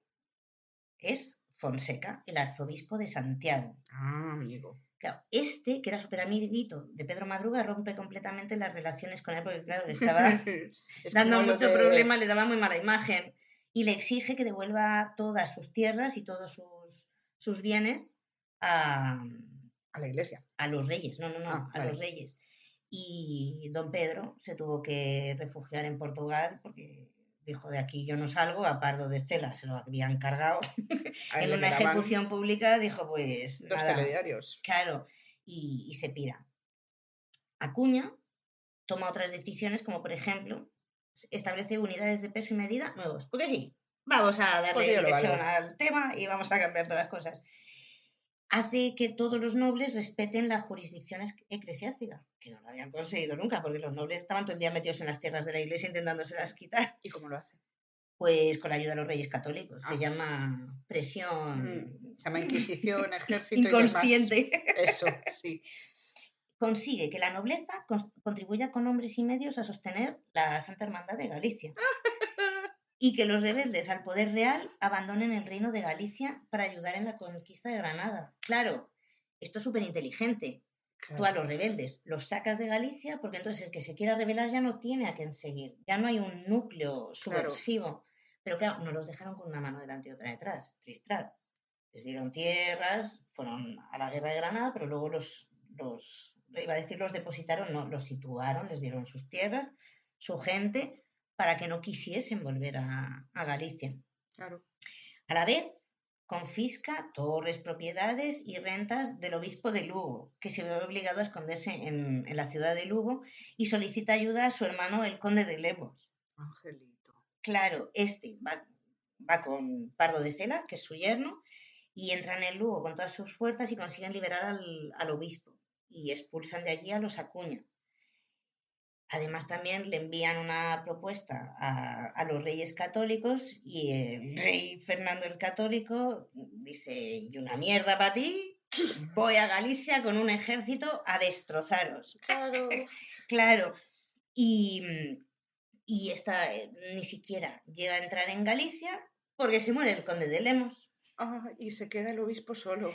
es Fonseca, el arzobispo de Santiago. Ah, amigo. Claro, que era súper amiguito de Pedro Madruga, rompe completamente las relaciones con él porque, claro, le estaba dando mucho problema, le daba muy mala imagen y le exige que devuelva todas sus tierras y todos sus bienes a la iglesia. A los reyes, no, a vale. los reyes. Y don Pedro se tuvo que refugiar en Portugal porque dijo, de aquí yo no salgo, a Pardo de Cela se lo habían cargado en una ejecución pública, dijo pues dos nada, telediarios. Claro, y se pira. Acuña toma otras decisiones como por ejemplo establece unidades de peso y medida nuevos, porque sí, vamos a darle diversión al tema y vamos a cambiar todas las cosas. Hace que todos los nobles respeten la jurisdicción eclesiástica, que no lo habían conseguido nunca, porque los nobles estaban todo el día metidos en las tierras de la iglesia intentándoselas quitar. ¿Y cómo lo hace? Pues con la ayuda de los reyes católicos. Se llama presión... Se llama inquisición, ejército inconsciente. Y demás. Eso, sí. Consigue que la nobleza contribuya con hombres y medios a sostener la Santa Hermandad de Galicia. Y que los rebeldes al poder real abandonen el reino de Galicia para ayudar en la conquista de Granada. Claro, esto es súper inteligente. Claro. Tú a los rebeldes los sacas de Galicia porque entonces el que se quiera rebelar ya no tiene a quién seguir, ya no hay un núcleo subversivo. Claro. Pero claro, no los dejaron con una mano delante y otra detrás, tristras. Les dieron tierras, fueron a la guerra de Granada, pero luego los depositaron, no, los situaron, les dieron sus tierras, su gente, para que no quisiesen volver a Galicia. Claro. A la vez, confisca torres, propiedades y rentas del obispo de Lugo, que se ve obligado a esconderse en la ciudad de Lugo y solicita ayuda a su hermano, el conde de Lemos. Angelito. Claro, va con Pardo de Cela, que es su yerno, y entran en Lugo con todas sus fuerzas y consiguen liberar al obispo y expulsan de allí a los Acuña. Además, también le envían una propuesta a los reyes católicos y el rey Fernando el Católico dice, y una mierda para ti, voy a Galicia con un ejército a destrozaros. Claro. Claro. Y esta ni siquiera llega a entrar en Galicia porque se muere el conde de Lemos. Y se queda el obispo solo.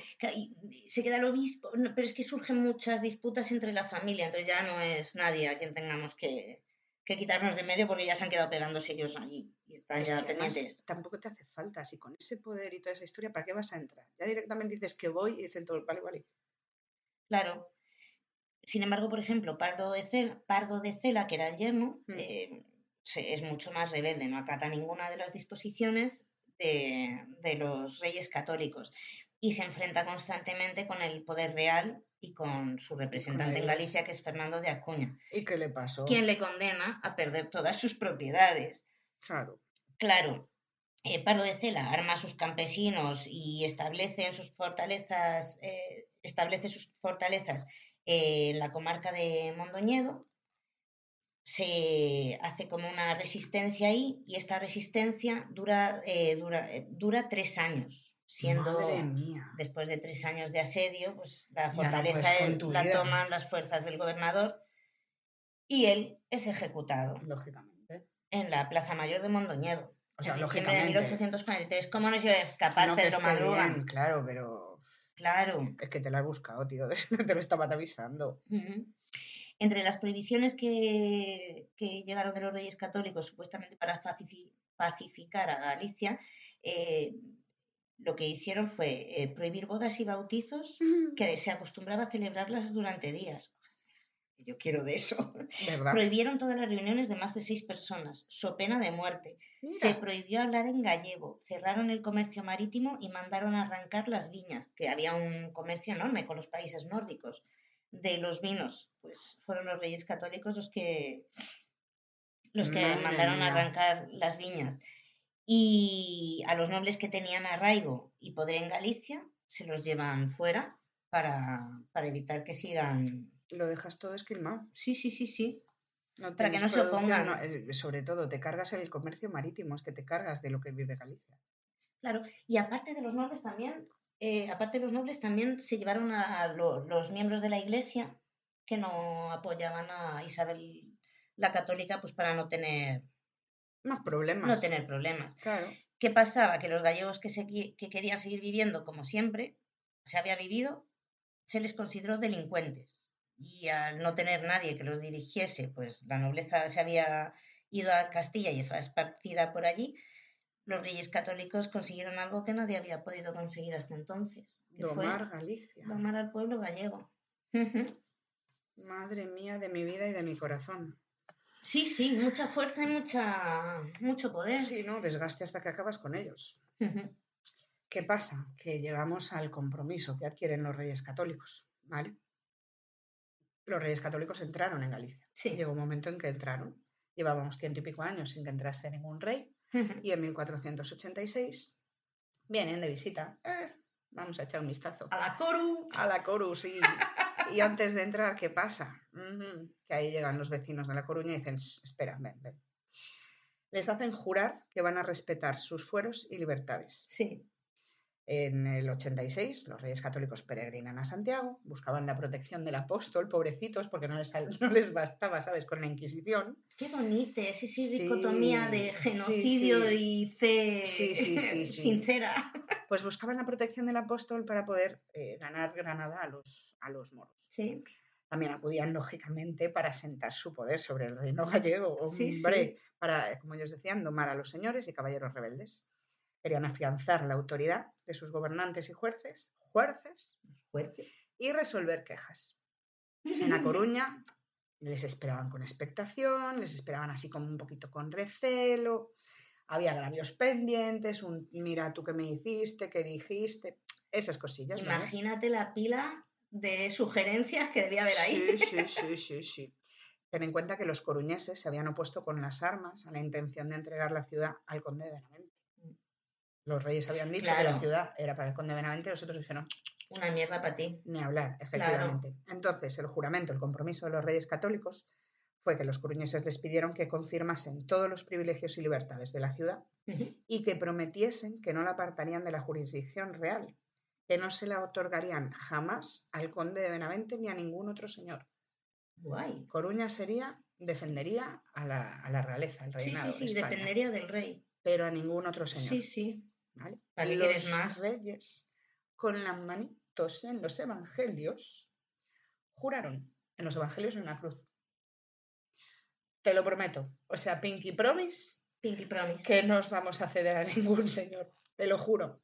Se queda el obispo, pero es que surgen muchas disputas entre la familia, entonces ya no es nadie a quien tengamos que quitarnos de medio porque ya se han quedado pegándose ellos allí y están ya pendientes. Tampoco te hace falta, si con ese poder y toda esa historia, ¿para qué vas a entrar? Ya directamente dices que voy y dicen todos, vale. Claro. Sin embargo, por ejemplo, Pardo de Cela, que era el yerno, es mucho más rebelde, no acata ninguna de las disposiciones de los reyes católicos y se enfrenta constantemente con el poder real y con su representante en Galicia, que es Fernando de Acuña. ¿Y qué le pasó? Quien le condena a perder todas sus propiedades. Claro. Pardo de Cela arma a sus campesinos y establece sus fortalezas en la comarca de Mondoñedo. se hace como una resistencia ahí y esta resistencia dura 3 años, Madre siendo mía. después de 3 años de asedio, pues la Ya no fortaleza puedes con tu la vida. toman las fuerzas del gobernador y él es ejecutado Lógicamente. en la Plaza Mayor de Mondoñedo O en sea, diciembre de lógicamente. 1843. ¿Cómo no se iba a escapar No que Pedro esté Madruga? bien, claro, pero Claro. es que te lo has buscado, tío. Te lo estaban avisando. Ujú. Entre las prohibiciones que llegaron de los Reyes Católicos, supuestamente para pacificar a Galicia, eh, lo que hicieron fue prohibir bodas y bautizos que se acostumbraba a celebrarlas durante días. Yo quiero de eso. ¿Verdad? Prohibieron todas las reuniones de más de 6 personas, so pena de muerte. Se Mira. prohibió hablar en gallego, cerraron el comercio marítimo y mandaron a arrancar las viñas, que había un comercio enorme con los países nórdicos. De los vinos, pues fueron los reyes católicos los que Madre mandaron a mía. arrancar las viñas. Y a los nobles que tenían arraigo y poder en Galicia se los llevan fuera para evitar que sigan. Lo dejas todo esquilmado. Sí, sí, sí, sí. No Para que tienes no se producción, opongan. sobre todo te cargas el comercio marítimo, es que te cargas de lo que vive Galicia. Claro. Y aparte de los nobles también se llevaron a los miembros de la iglesia que no apoyaban a Isabel la Católica, pues para no tener Más problemas. problemas. Claro. ¿Qué pasaba? Que los gallegos que querían seguir viviendo como siempre se había vivido, se les consideró delincuentes. Y al no tener nadie que los dirigiese, pues la nobleza se había ido a Castilla y estaba esparcida por allí, los reyes católicos consiguieron algo que nadie había podido conseguir hasta entonces, que Domar fue Galicia. domar al pueblo gallego. Madre mía de mi vida y de mi corazón. Sí, sí, mucha fuerza y mucho poder. Sí, ¿no? Desgaste hasta que acabas con ellos. ¿Qué pasa? Que llegamos al compromiso que adquieren los reyes católicos, ¿vale? Los reyes católicos entraron en Galicia. Sí. Llegó un momento en que entraron. Llevábamos 100 y pico años sin que entrase ningún rey. Y en 1486 vienen de visita. Vamos a echar un vistazo. ¡A la Coru! A la Coru, sí. Y antes de entrar, ¿qué pasa? Que ahí llegan los vecinos de La Coruña y dicen, espera, ven. Les hacen jurar que van a respetar sus fueros y libertades. Sí. En el 86, los reyes católicos peregrinan a Santiago, buscaban la protección del apóstol, pobrecitos, porque no les bastaba, ¿sabes?, con la Inquisición. Qué bonita, sí, Sí, dicotomía de genocidio sí. y fe Sí. sincera. Pues buscaban la protección del apóstol para poder ganar Granada a los moros. Sí. También acudían, lógicamente, para asentar su poder sobre el reino gallego, hombre, Sí. para, como ellos decían, domar a los señores y caballeros rebeldes. Querían afianzar la autoridad de sus gobernantes y jueces y resolver quejas. En A Coruña les esperaban con expectación, les esperaban así como un poquito con recelo, había agravios pendientes, un mira tú qué me hiciste, qué dijiste, esas cosillas. Imagínate, ¿vale?, la pila de sugerencias que debía haber ahí. Sí. Ten en cuenta que los coruñeses se habían opuesto con las armas a la intención de entregar la ciudad al conde de Benavente. Los reyes habían dicho que la ciudad era para el conde de Benavente y los otros dijeron, una mierda para ti. Ni hablar, efectivamente. Claro. Entonces, el juramento, el compromiso de los reyes católicos fue que los coruñeses les pidieron que confirmasen todos los privilegios y libertades de la ciudad y que prometiesen que no la apartarían de la jurisdicción real, que no se la otorgarían jamás al conde de Benavente ni a ningún otro señor. Guay. Coruña defendería a la realeza, al reinado de España. Defendería del rey. Pero a ningún otro señor. Sí. ¿Vale? ¿Para qué quieres más? Los reyes, con las manitos en los evangelios, juraron en los evangelios en una cruz. Te lo prometo. O sea, Pinky Promise. Que no os vamos a ceder a ningún señor. Te lo juro.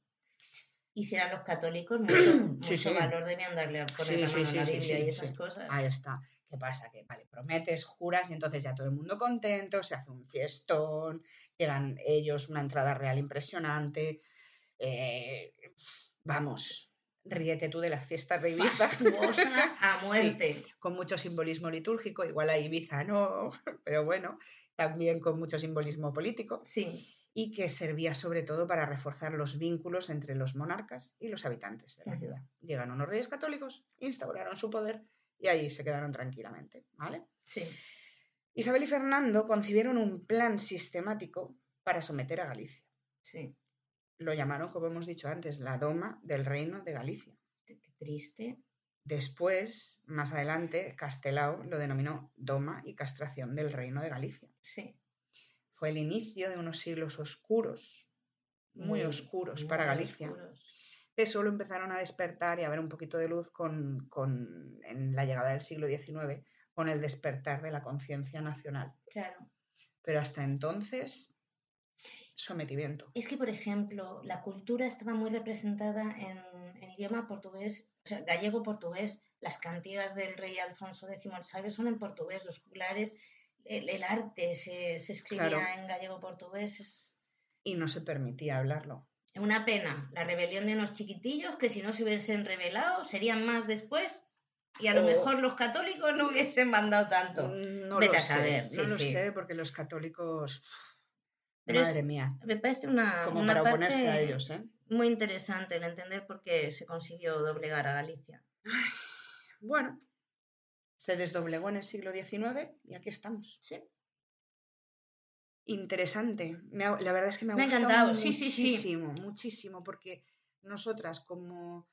Y si eran los católicos, mucho valor debían darle a poner la mano en la Biblia y esas cosas. Ahí está. ¿Qué pasa? Que vale, prometes, juras y entonces ya todo el mundo contento, se hace un fiestón, llegan ellos, una entrada real impresionante. Vamos, ríete tú de las fiestas de Ibiza. Fastuosa a muerte. Sí, con mucho simbolismo litúrgico, igual a Ibiza no, pero bueno, también con mucho simbolismo político. Sí. Y que servía sobre todo para reforzar los vínculos entre los monarcas y los habitantes de la ciudad. Llegan unos reyes católicos, instauraron su poder y ahí se quedaron tranquilamente, ¿vale? Sí. Isabel y Fernando concibieron un plan sistemático para someter a Galicia. Sí. Lo llamaron, como hemos dicho antes, la Doma del Reino de Galicia. Qué triste. Después, más adelante, Castelao lo denominó Doma y Castración del Reino de Galicia. Sí. Fue el inicio de unos siglos oscuros, muy oscuros para Galicia, que solo empezaron a despertar y a ver un poquito de luz en la llegada del siglo XIX, con el despertar de la conciencia nacional. Claro. Pero hasta entonces, sometimiento. Es que, por ejemplo, la cultura estaba muy representada en idioma portugués, o sea, gallego-portugués. Las cantigas del rey Alfonso X el Sabio son en portugués, los juglares, el arte se escribía Claro. en gallego-portugués. Y no se permitía hablarlo. Una pena, la rebelión de unos chiquitillos que si no se hubiesen rebelado serían más después y a lo mejor los católicos no hubiesen mandado tanto. No Vete lo a saber. sé, no lo sé, porque los católicos... Pero madre mía. Me parece una para parte oponerse a ellos, muy interesante el entender por qué se consiguió doblegar a Galicia. Ay, bueno, se desdoblegó en el siglo XIX y aquí estamos. Sí. Interesante. La verdad es que me ha gustado encantado muchísimo, muchísimo, porque nosotras como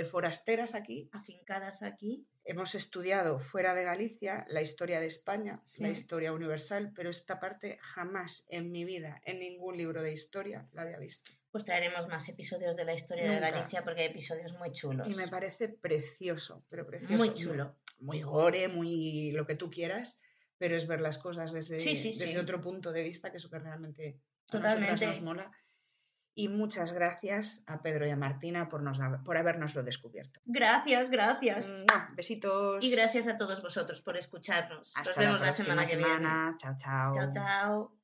forasteras aquí, afincadas aquí, hemos estudiado fuera de Galicia la historia de España, la historia universal, pero esta parte jamás en mi vida, en ningún libro de historia, la había visto. Pues traeremos más episodios de la historia de Galicia porque hay episodios muy chulos. Y me parece precioso, pero precioso. Muy chulo. Muy gore, muy lo que tú quieras, pero es ver las cosas desde otro punto de vista, que eso que realmente a nosotras nos mola. Y muchas gracias a Pedro y a Martina por habernoslo descubierto. Gracias. Besitos. Y gracias a todos vosotros por escucharnos. Hasta Nos vemos la semana que viene. Chao. Chao.